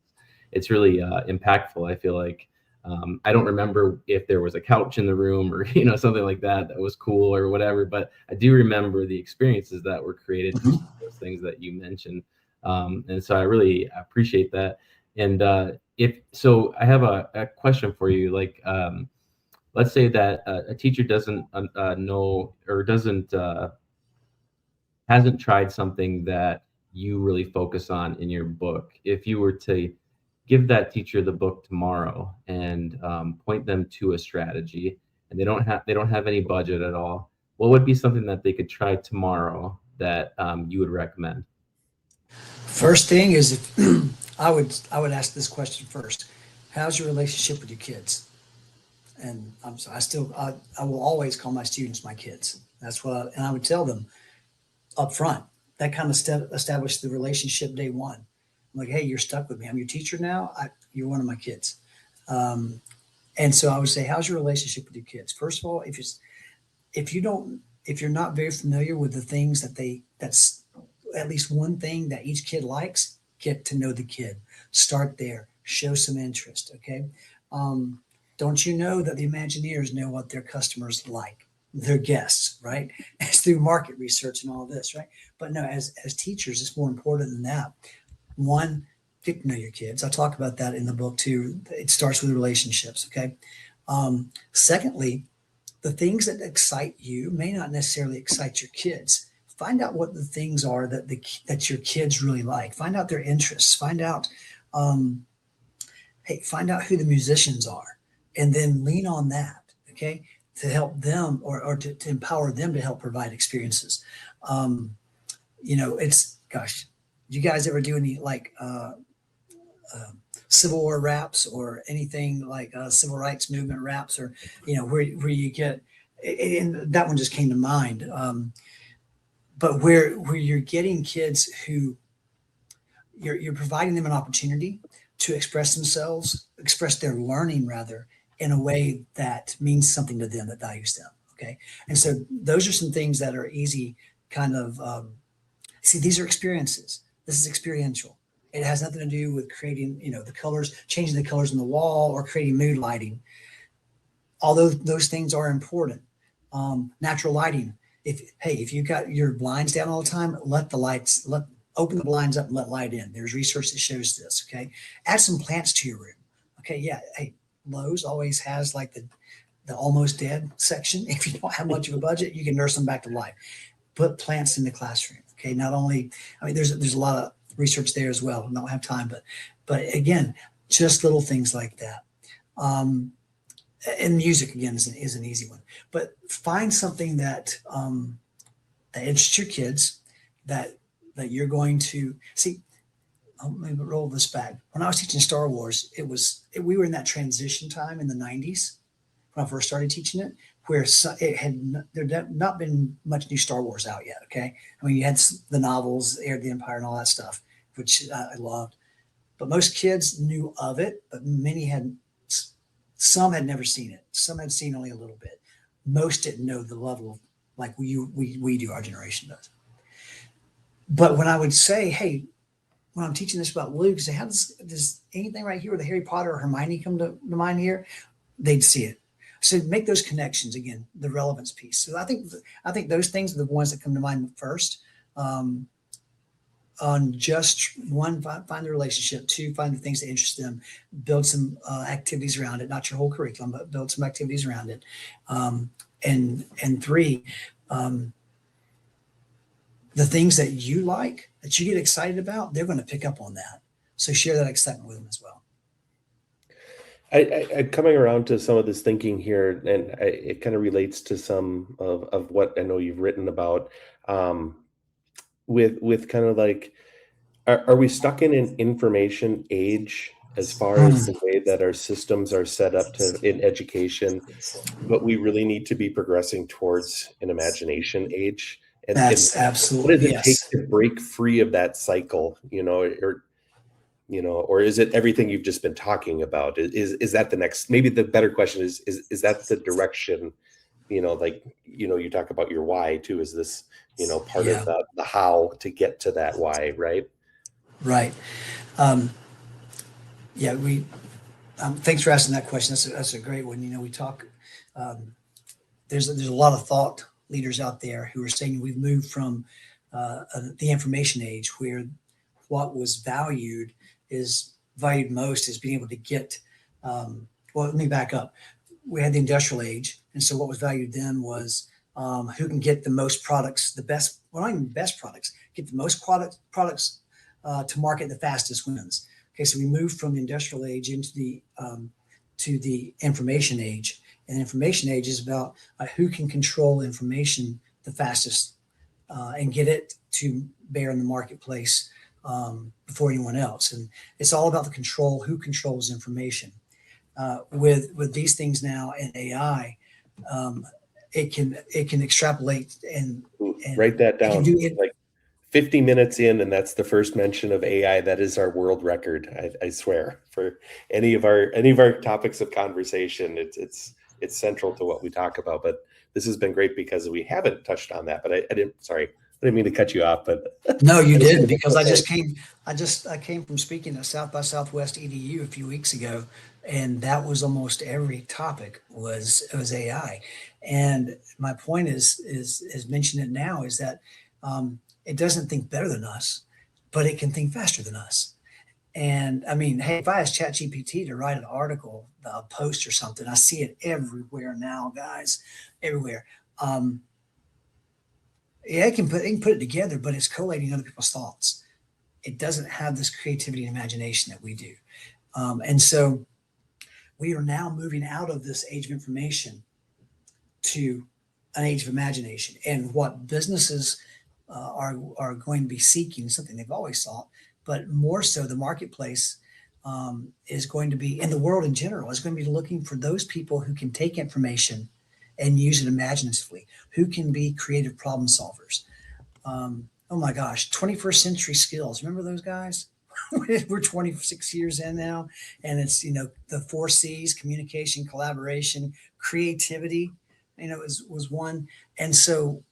it's really impactful. I feel like I don't remember if there was a couch in the room or, something like that was cool or whatever, but I do remember the experiences that were created through those things that you mentioned. And so I really appreciate that. And I have a question for you, like let's say that a teacher doesn't know or hasn't tried something that you really focus on in your book. If you were to give that teacher the book tomorrow and point them to a strategy, and they don't have any budget at all, what would be something that they could try tomorrow that you would recommend? First thing is, if I would ask this question first: how's your relationship with your kids? And I will always call my students my kids. That's and I would tell them up front. That kind of established the relationship day one. I'm like, hey, you're stuck with me. I'm your teacher now. You're one of my kids. And so I would say, how's your relationship with your kids? First of all, if you're not very familiar with the things that's at least one thing that each kid likes, get to know the kid. Start there. Show some interest. Okay. Don't you know that the Imagineers know what their customers like? Their guests, right? It's through market research and all this, right? But no, as teachers, it's more important than that. One, get to know your kids. I talk about that in the book too. It starts with relationships, okay? Secondly, the things that excite you may not necessarily excite your kids. Find out what the things are that your kids really like. Find out their interests. Find out who the musicians are, and then lean on that, okay? To help them or to empower them to help provide experiences. You guys ever do any Civil War raps or anything like civil rights movement raps, or, where you get, and that one just came to mind. But where you're getting kids who you're providing them an opportunity to express themselves, express their learning rather, in a way that means something to them, that values them. Okay. And so those are some things that are easy kind of, these are experiences. This is experiential. It has nothing to do with creating, the colors, changing the colors on the wall or creating mood lighting. Although those things are important. Natural lighting. If you've got your blinds down all the time, open the blinds up and let light in. There's research that shows this. Okay. Add some plants to your room. Okay. Yeah. Hey, Lowe's always has like the almost dead section. If you don't have much of a budget, you can nurse them back to life. Put plants in the classroom. Okay. Not only, there's a lot of research there as well. I don't have time, but again, just little things like that. And music again is an easy one, but find something that interests your kids, that you're going to see. I'll maybe roll this back. When I was teaching Star Wars, we were in that transition time in the 90s when I first started teaching it, where there had not been much new Star Wars out yet. Okay. You had the novels, Heir of the Empire and all that stuff, which I loved, but most kids knew of it, but some had never seen it. Some had seen only a little bit. Most didn't know the level of like we do, our generation does. But when I would say, hey, when I'm teaching this about Luke, say, how does anything right here with the Harry Potter or Hermione come to mind here? They'd see it. So make those connections again, the relevance piece. So I think those things are the ones that come to mind first. On just one, find the relationship. Two, find the things that interest them. Build some activities around it, not your whole curriculum, but build some activities around it. And three, the things that you like, that you get excited about, they're going to pick up on that. So share that excitement with them as well. I coming around to some of this thinking here, and it kind of relates to some of what I know you've written about, with kind of like, are we stuck in an information age as far as the way that our systems are set up in education, but we really need to be progressing towards an imagination age? And that's absolutely, what does it take to break free of that cycle, or is it everything you've just been talking about? Is that the next, maybe the better question is that the direction, you talk about your why too. Is this, part of the how to get to that why, right? Right. Thanks for asking that question. That's a great one. We talk, there's a lot of thought leaders out there who are saying we've moved from the information age, where what was valued most is being able to get, let me back up. we had the industrial age. And so what was valued then was who can get the most products, the best, well, not even best products, get the most products to market the fastest wins. Okay, so we moved from the industrial age into the to the information age. And the information age is about who can control information the fastest and get it to bear in the marketplace before anyone else. And it's all about the control, who controls information. With these things now and AI, it can extrapolate and write that down. Like 50 minutes in, and that's the first mention of AI. That is our world record. I swear, for any of our topics of conversation, it's central to what we talk about. But this has been great because we haven't touched on that. But I didn't mean to cut you off. But no, you didn't, because I came from speaking at South by Southwest EDU a few weeks ago, and that was almost every topic was AI. And my point is mention it now, is that it doesn't think better than us, but it can think faster than us. And I mean, hey, if I ask ChatGPT to write an article, a post or something, I see it everywhere now, guys, everywhere. Yeah, it can put it together, but it's collating other people's thoughts. It doesn't have this creativity and imagination that we do. And so we are now moving out of this age of information to an age of imagination. And what businesses are going to be seeking, something they've always sought, but more so the marketplace is going to be, in the world in general, is going to be looking for those people who can take information and use it imaginatively, who can be creative problem solvers. Oh my gosh, 21st century skills. Remember those guys? We're 26 years in now, and it's, the 4 C's: communication, collaboration, creativity, was one. And so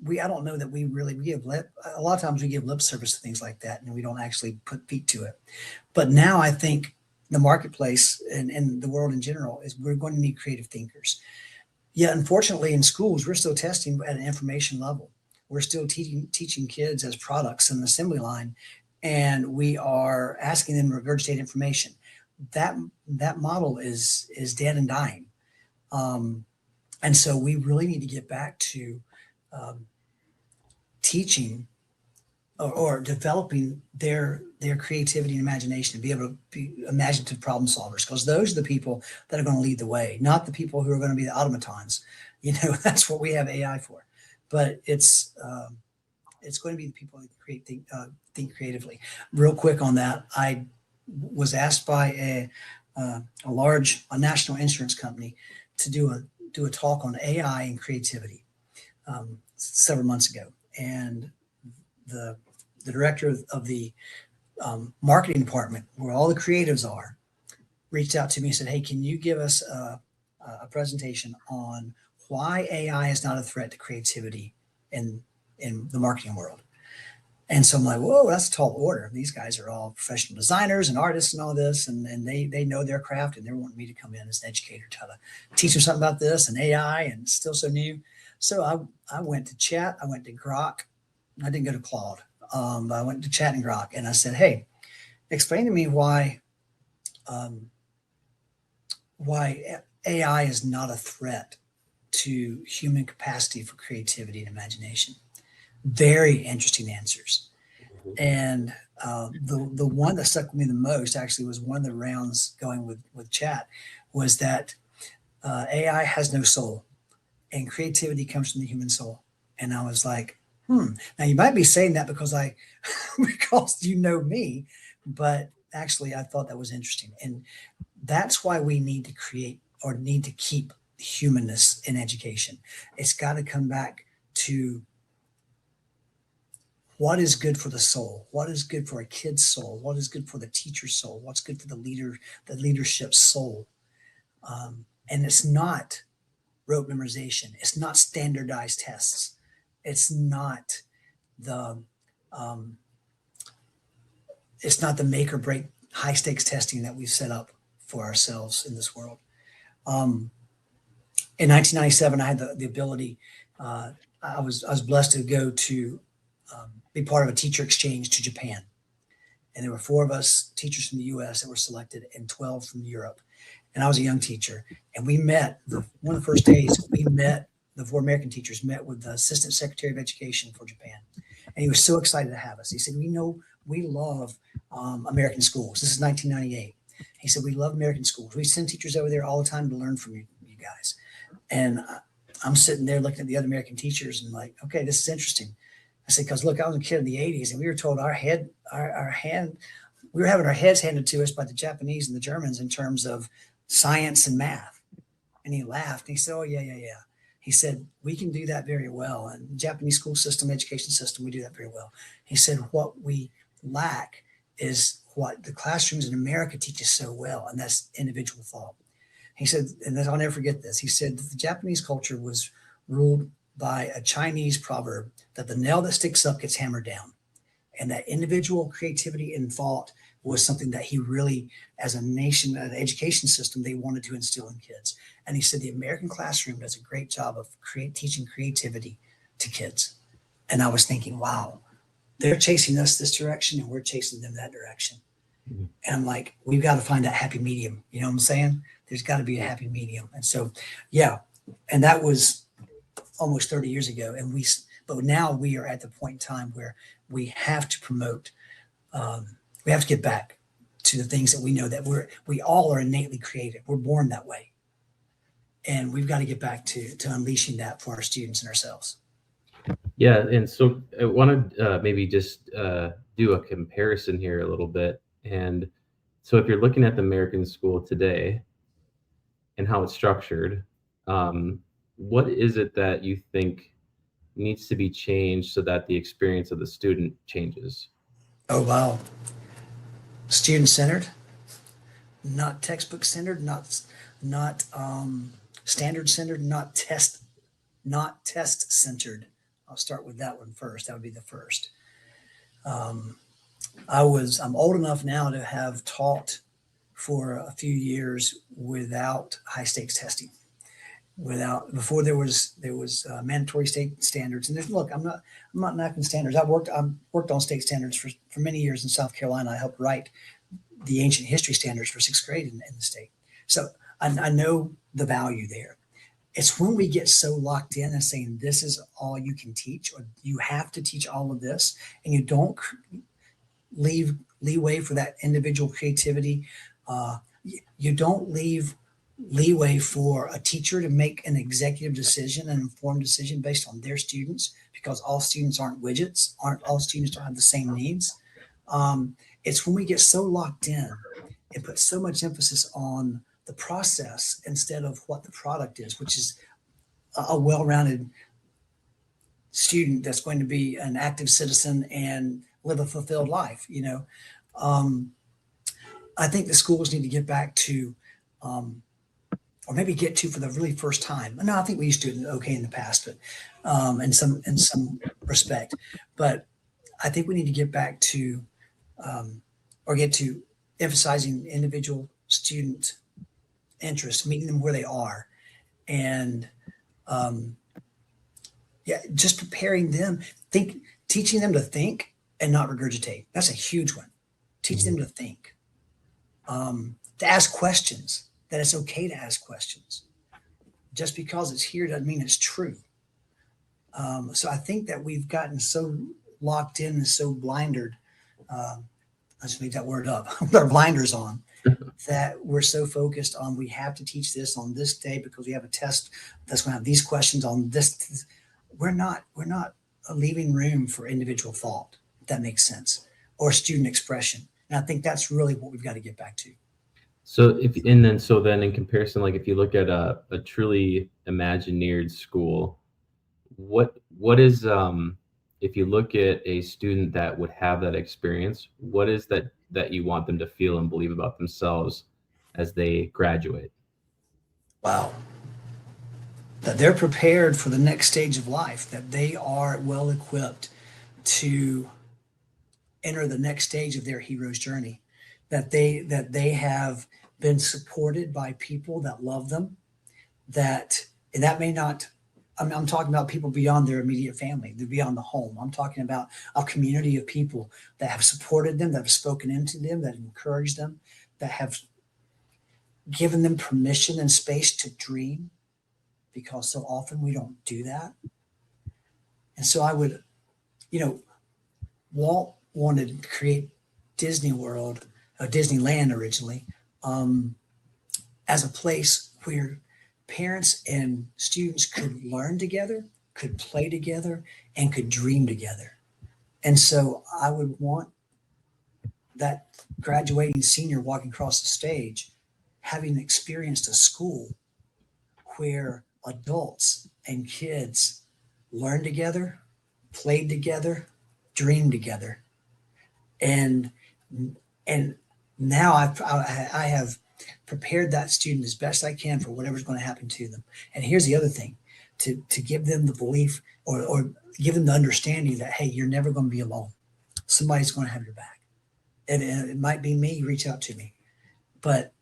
I don't know that we give a lot of times we give lip service to things like that, and we don't actually put feet to it. But now I think the marketplace and the world in general is we're going to need creative thinkers. Yeah, unfortunately, in schools, we're still testing at an information level. We're still teaching kids as products in the assembly line, and we are asking them to regurgitate information. That model is dead and dying. And so we really need to get back to teaching or developing their creativity and imagination to be able to be imaginative problem solvers, because those are the people that are going to lead the way, not the people who are going to be the automatons. That's what we have AI for. But it's going to be the people that think creatively. Real quick on that, I was asked by a national insurance company to do a talk on AI and creativity several months ago, and the director of the marketing department, where all the creatives are, reached out to me and said, "Hey, can you give us a presentation on why AI is not a threat to creativity in the marketing world?" And so I'm like, whoa, that's a tall order. These guys are all professional designers and artists and all this, and they know their craft, and they're wanting me to come in as an educator to teach them something about this and AI, and it's still so new. So I went to Chat, I went to Grok. I didn't go to Claude. I went to Chat and Grok, and I said, "Hey, explain to me why AI is not a threat to human capacity for creativity and imagination." Very interesting answers. And the one that stuck with me the most actually was one of the rounds going with Chat, was that AI has no soul, and creativity comes from the human soul. And I was like, Now you might be saying that because because you know me, but actually I thought that was interesting. And that's why we need to create or need to keep humanness in education. It's got to come back to what is good for the soul, what is good for a kid's soul, what is good for the teacher's soul, what's good for the leadership soul. And it's not rote memorization. It's not standardized tests. It's not the make or break high stakes testing that we've set up for ourselves in this world. In 1997, I had the ability. I was blessed to go to be part of a teacher exchange to Japan, and there were 4 of us teachers from the U.S. that were selected, and 12 from Europe. and I was a young teacher, and we met one of the first days the 4 American teachers met with the Assistant Secretary of Education for Japan. And he was so excited to have us. He said, we love American schools. This is 1998. He said, we love American schools. We send teachers over there all the time to learn from you guys. And I'm sitting there looking at the other American teachers and like, okay, this is interesting. I said, because look, I was a kid in the 80s and we were told we were having our heads handed to us by the Japanese and the Germans in terms of science and math. And he laughed and he said, oh, yeah. He said, we can do that very well. And the Japanese school system, education system, we do that very well. He said, what we lack is what the classrooms in America teach us so well, and that's individual thought. He said, and I'll never forget this, he said the Japanese culture was ruled by a Chinese proverb that the nail that sticks up gets hammered down. And that individual creativity and thought was something that he really, as a nation, an education system, they wanted to instill in kids. And he said the American classroom does a great job of teaching creativity to kids. And I was thinking, wow, they're chasing us this direction and we're chasing them that direction. Mm-hmm. And I'm like, we've got to find that happy medium. You know what I'm saying? There's got to be a happy medium. And so, yeah, and that was almost 30 years ago. But now we are at the point in time where we have to promote, we have to get back to the things that we know that we all are innately creative. We're born that way. And we've got to get back to unleashing that for our students and ourselves. Yeah. And so I want to maybe just do a comparison here a little bit. And so if you're looking at the American school today and how it's structured, what is it that you think needs to be changed so that the experience of the student changes? Oh, wow. Student-centered, not textbook-centered, not standard-centered, not test-centered. I'll start with that one first. That would be the first. I'm old enough now to have taught for a few years without high stakes testing. Before there was mandatory state standards. And look, I'm not knocking standards. I've worked on state standards for many years in South Carolina. I helped write the ancient history standards for 6th grade in the state. So I know the value there. It's when we get so locked in and saying this is all you can teach, or you have to teach all of this, and you don't leave leeway for that individual creativity. You don't leave leeway for a teacher to make an executive decision, an informed decision based on their students, because all students aren't widgets, all students don't have the same needs. It's when we get so locked in and put so much emphasis on the process instead of what the product is, which is a well-rounded student that's going to be an active citizen and live a fulfilled life. I think the schools need to get back to, or maybe get to for the really first time. No, I think we used to do it okay in the past, but in some respect. But I think we need to get back to, or get to emphasizing individual student interests, meeting them where they are, and just preparing them, teaching them to think and not regurgitate. That's a huge one. Teach them to think, to ask questions, that it's okay to ask questions. Just because it's here doesn't mean it's true. So I think that we've gotten so locked in and so blindered, I just made that word up, with our blinders on, that we're so focused on we have to teach this on this day because we have a test that's going to have these questions on this. We're not leaving room for individual thought, if that makes sense, or student expression. And I think that's really what we've got to get back to. So then in comparison, like if you look at a truly Imagineered school, what is if you look at a student that would have that experience, what is that you want them to feel and believe about themselves as they graduate? Wow. That they're prepared for the next stage of life, that they are well equipped to enter the next stage of their hero's journey, that they have been supported by people that love them, and that may not, I'm talking about people beyond their immediate family, they're beyond the home. I'm talking about a community of people that have supported them, that have spoken into them, that have encouraged them, that have giving them permission and space to dream, because so often we don't do that. And so I would, Walt wanted to create Disney World, Disneyland originally, as a place where parents and students could learn together, could play together, and could dream together. And so I would want that graduating senior walking across the stage, having experienced a school where adults and kids learned together, played together, dreamed together. And now I have prepared that student as best I can for whatever's going to happen to them. And here's the other thing, to give them the belief or give them the understanding that, hey, you're never going to be alone. Somebody's going to have your back. And it might be me, reach out to me. But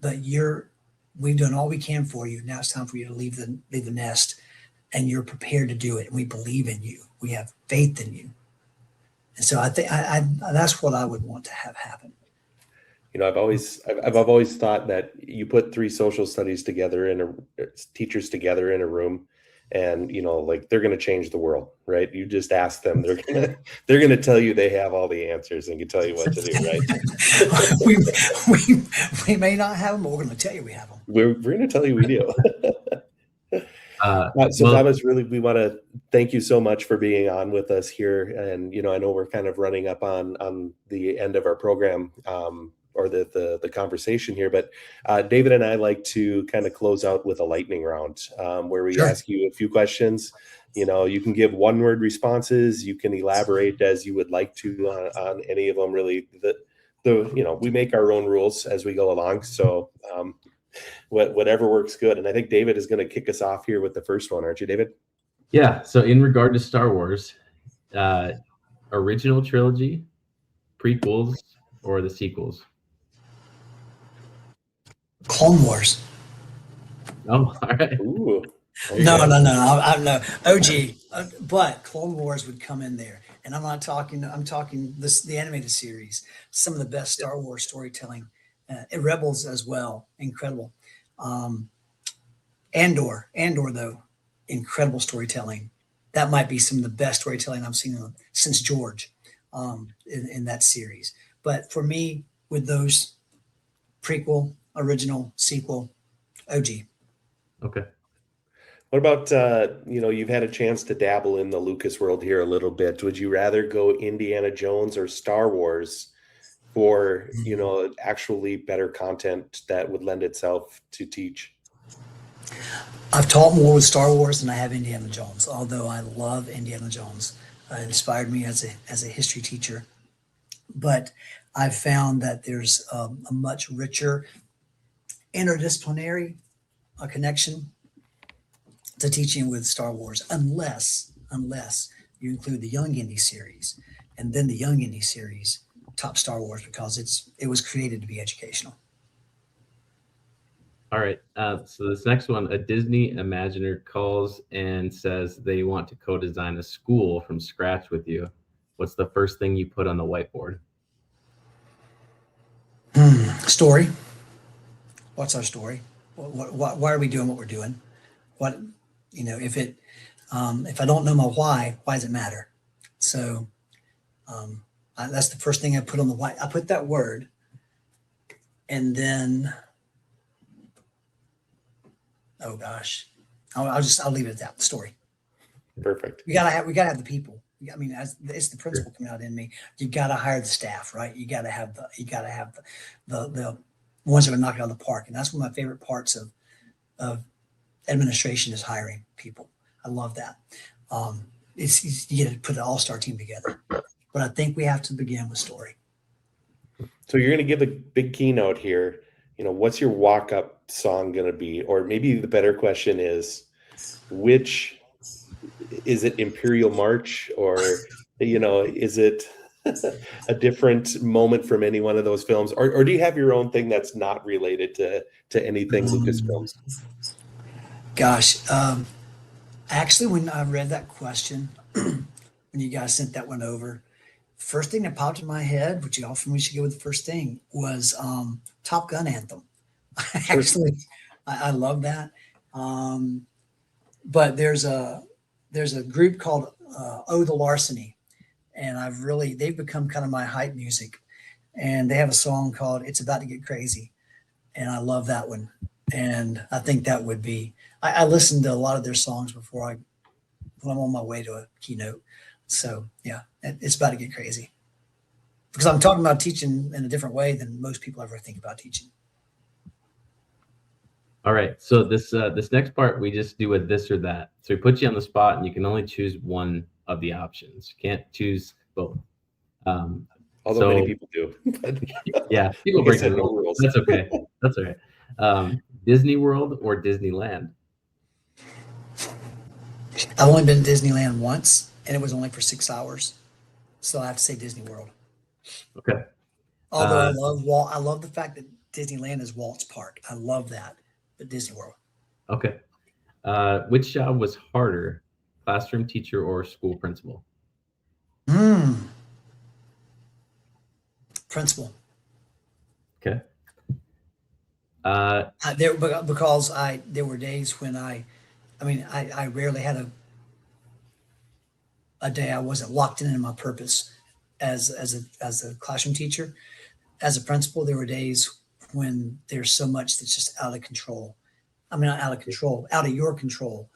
we've done all we can for you. Now it's time for you to leave the nest, and you're prepared to do it. And we believe in you. We have faith in you. And so I think that's what I would want to have happen. I've always thought that you put 3 social studies together teachers together in a room, and they're going to change the world, right? You just ask them, they're going to tell you they have all the answers and can tell you what to do, right? we may not have them, but we're going to tell you we have them. We're going to tell you we do. Thomas, really, we want to thank you so much for being on with us here. And, I know we're kind of running up on the end of our program, or the conversation here, but David and I like to kind of close out with a lightning round, where we ask you a few questions. You can give 1-word responses. You can elaborate as you would like to on any of them. Really, we make our own rules as we go along. So whatever works good. And I think David is going to kick us off here with the first one, aren't you, David? Yeah. So in regard to Star Wars, original trilogy, prequels, or the sequels? Clone Wars. Oh, all right. Ooh. No. I'm no OG, but Clone Wars would come in there. And I'm talking the animated series, some of the best Star Wars storytelling, Rebels as well, incredible. Andor though, incredible storytelling. That might be some of the best storytelling I've seen since George, in that series. But for me, with those, prequel, original, sequel, OG. Okay. What about, you've had a chance to dabble in the Lucas world here a little bit. Would you rather go Indiana Jones or Star Wars for, actually better content that would lend itself to teach? I've taught more with Star Wars than I have Indiana Jones, although I love Indiana Jones. It inspired me as a history teacher. But I've found that there's a much richer interdisciplinary connection to teaching with Star Wars, unless you include the Young Indie series, and then the Young Indie series top Star Wars because it was created to be educational. All right. So this next one, a Disney Imaginer calls and says they want to co-design a school from scratch with you. What's the first thing you put on the whiteboard? Story. What's our story? Why are we doing what we're doing? If I don't know my why does it matter? So that's the first thing I put on the white. I put that word, and then, oh gosh, I'll leave it at that. Story. Perfect. We gotta have the people. I mean, it's the principal coming out in me. You gotta hire the staff, right? You gotta have the ones that are knocking out of the park, and that's one of my favorite parts of administration is hiring people. I love that. You get to put an all-star team together, but I think we have to begin with story. So you're going to give a big keynote here. What's your walk-up song going to be? Or maybe the better question is, is it Imperial March, or, is it a different moment from any one of those films? Or do you have your own thing that's not related to anything Lucasfilms? Gosh, actually, when I read that question, when you guys sent that one over, first thing that popped in my head, which often we should go with the first thing, was Top Gun anthem. Actually, I love that. But there's a group called Oh the Larceny, and they've become kind of my hype music. And they have a song called "It's About to Get Crazy," and I love that one. And I think that would be. I listen to a lot of their songs when I'm on my way to a keynote. So yeah, it's about to get crazy because I'm talking about teaching in a different way than most people ever think about teaching. All right. So this next part, we just do a this or that. So we put you on the spot, and you can only choose one of the options. You can't choose both. Although many people do. Yeah, people Like I break said, the no rules. rules. That's okay. That's all right. Disney World or Disneyland? I've only been to Disneyland once, and it was only for 6 hours. So I have to say Disney World. Okay. Although I love the fact that Disneyland is Walt's park. I love that. But Disney World. Okay. Which job was harder, classroom teacher or school principal? Principal. Okay. There were days when I rarely had a day I wasn't locked in my purpose as a classroom teacher. As a principal, there were days when there's so much that's just out of control. I mean, not out of control, out of your control,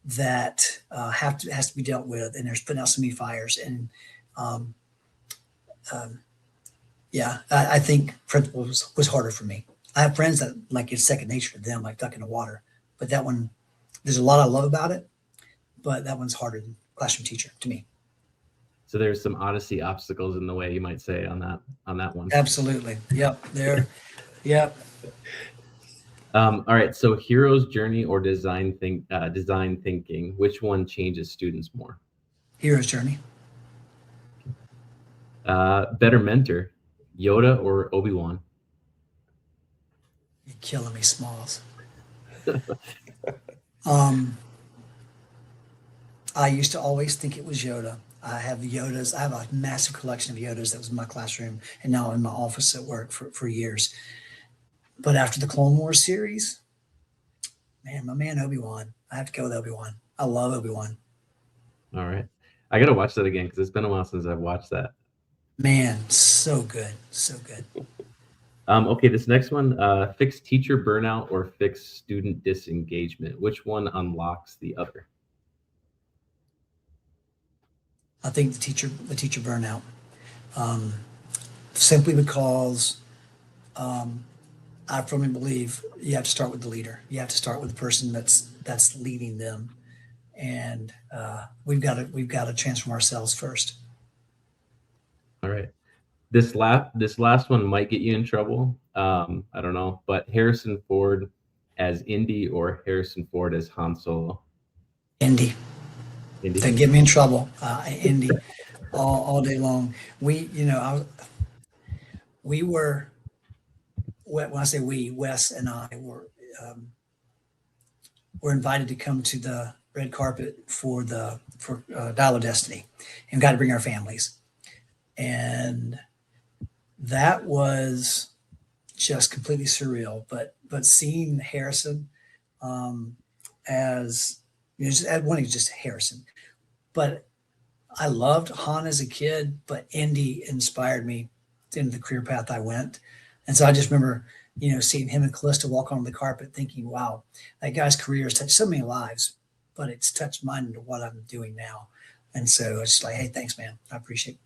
that has to be dealt with, and there's putting out so many fires. And I think principal was harder for me. I have friends that like it's second nature to them, like duck in the water. But that one, there's a lot I love about it, but that one's harder than classroom teacher to me. So there's some Odyssey obstacles in the way, you might say, on that one. Absolutely. Yep. There. Yep. All right. So hero's journey or design thinking, which one changes students more? Hero's journey. Better mentor, Yoda or Obi-Wan? You're killing me, Smalls. I used to always think it was Yoda. I have Yodas. I have a massive collection of Yodas that was in my classroom and now in my office at work for years. But after the Clone Wars series, man, my man Obi-Wan, I have to go with Obi-Wan. I love Obi-Wan. All right. I got to watch that again because it's been a while since I've watched that. Man, so good. So good. Okay, this next one, fix teacher burnout or fix student disengagement. Which one unlocks the other? I think the teacher burnout, simply because I firmly believe you have to start with the leader. You have to start with the person that's leading them, and we've got to transform ourselves first. All right. This last one might get you in trouble. I don't know, but Harrison Ford as Indy or Harrison Ford as Han Solo? Indy. They get me in trouble. Indy, all day long. When I say we, Wes and I were invited to come to the red carpet for Dial of Destiny, and got to bring our families, and that was just completely surreal. But seeing Harrison as just Harrison. But I loved Han as a kid, but Indy inspired me into the career path I went. And so I just remember, seeing him and Callista walk on the carpet thinking, wow, that guy's career has touched so many lives, but it's touched mine into what I'm doing now. And so it's just like, hey, thanks, man. I appreciate it.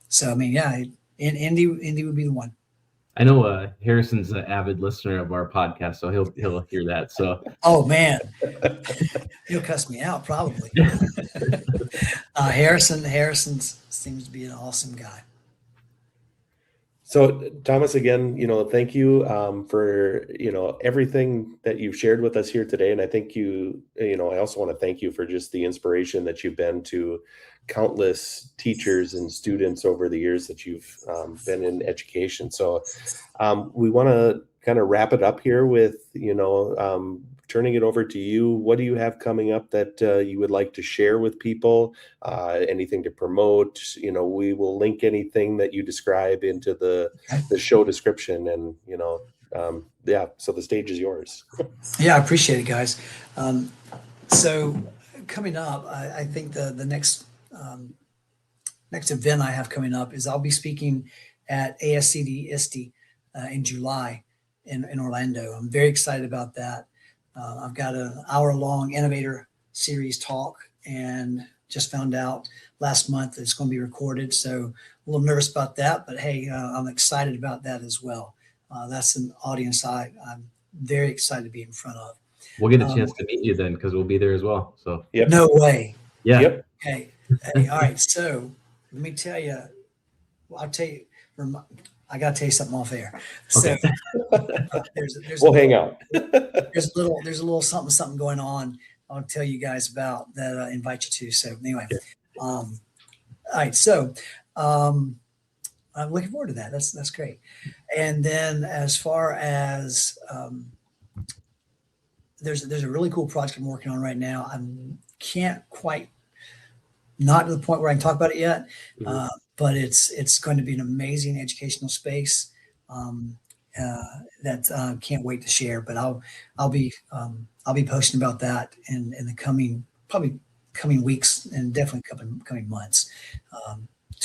So, I mean, yeah, Indy would be the one. I know Harrison's an avid listener of our podcast, so he'll hear that. So, oh man, he'll cuss me out probably. Harrison seems to be an awesome guy. So Thomas, again, thank you for everything that you've shared with us here today, and I think I also want to thank you for just the inspiration that you've been to countless teachers and students over the years that you've been in education. So we want to kind of wrap it up here with turning it over to you. What do you have coming up that you would like to share with people? Anything to promote? We will link anything that you describe into the show description, and Yeah, so the stage is yours. Yeah, I appreciate it, guys. So coming up, I think the next event I have coming up is I'll be speaking at ASCD ISTE in July in Orlando. I'm very excited about that. I've got an hour-long innovator series talk, and just found out last month that it's going to be recorded. So a little nervous about that, but hey, I'm excited about that as well. That's an audience I'm very excited to be in front of. We'll get a chance to meet you then, because we'll be there as well. So Yep. No way. yeah. Yep. Hey, all right. So let me tell you, I'll tell you, I got to tell you something off air. So Okay. there's We'll hang out. there's a little something going on. I'll tell you guys about that. I invite you to. So anyway, all right. So I'm looking forward to that. That's great. And then as far as there's a really cool project I'm working on right now. I can't quite, not to the point where I can talk about it yet, but it's going to be an amazing educational space that can't wait to share. But I'll be posting about that in the coming weeks, and definitely coming months.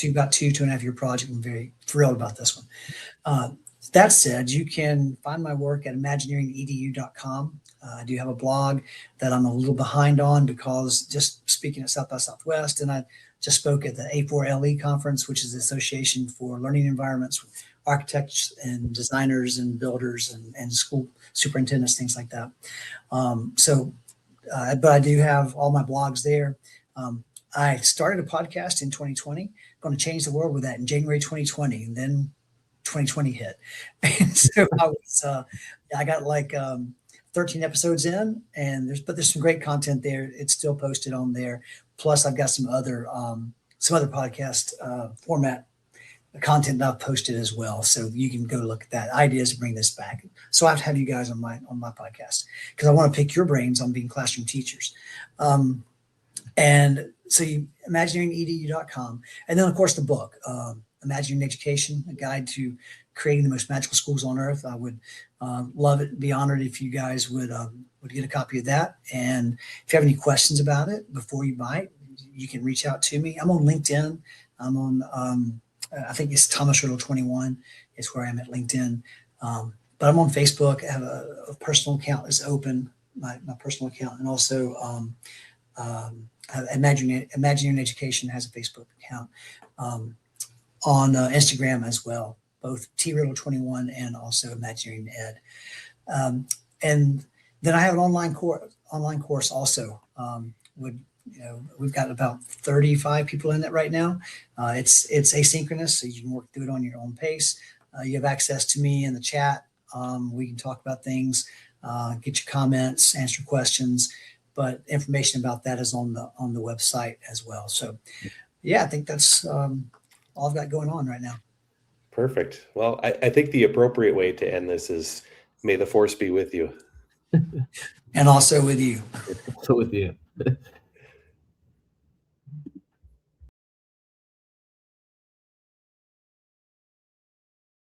About 2.5 year project. I'm very thrilled about this one. That said, you can find my work at imagineeringedu.com. I do have a blog that I'm a little behind on because just speaking at South by Southwest, and I just spoke at the A4LE conference, which is the Association for Learning Environments, with architects and designers and builders and school superintendents, things like that. But I do have all my blogs there. I started a podcast in 2020, going to change the world with that in January 2020, and then 2020 hit. And so I got like 13 episodes in, and there's some great content there. It's still posted on there. Plus I've got some other podcast format content that I've posted as well. So you can go look at that. Ideas to bring this back. So I have to have you guys on my podcast because I want to pick your brains on being classroom teachers. And so imagineeringedu.com. And then of course the book, Imagineering Education, a guide to creating the most magical schools on earth. I would love it, be honored if you guys would get a copy of that. And if you have any questions about it before you buy it, you can reach out to me. I'm on LinkedIn. I'm on, I think it's Thomas Riddle 21 is where I am at LinkedIn. But I'm on Facebook. I have a personal account that's open, my personal account. And also Imagineering Education has a Facebook account. On Instagram as well, both triddle21 and also Imagineering Ed. And then I have an online course also. We've got about 35 people in it right now. It's asynchronous, so you can work through it on your own pace. You have access to me in the chat. We can talk about things, get your comments, answer questions, but information about that is on the website as well. So yeah, I think that's all I've got going on right now. Perfect. Well, I think the appropriate way to end this is may the force be with you. And also with you. So with you.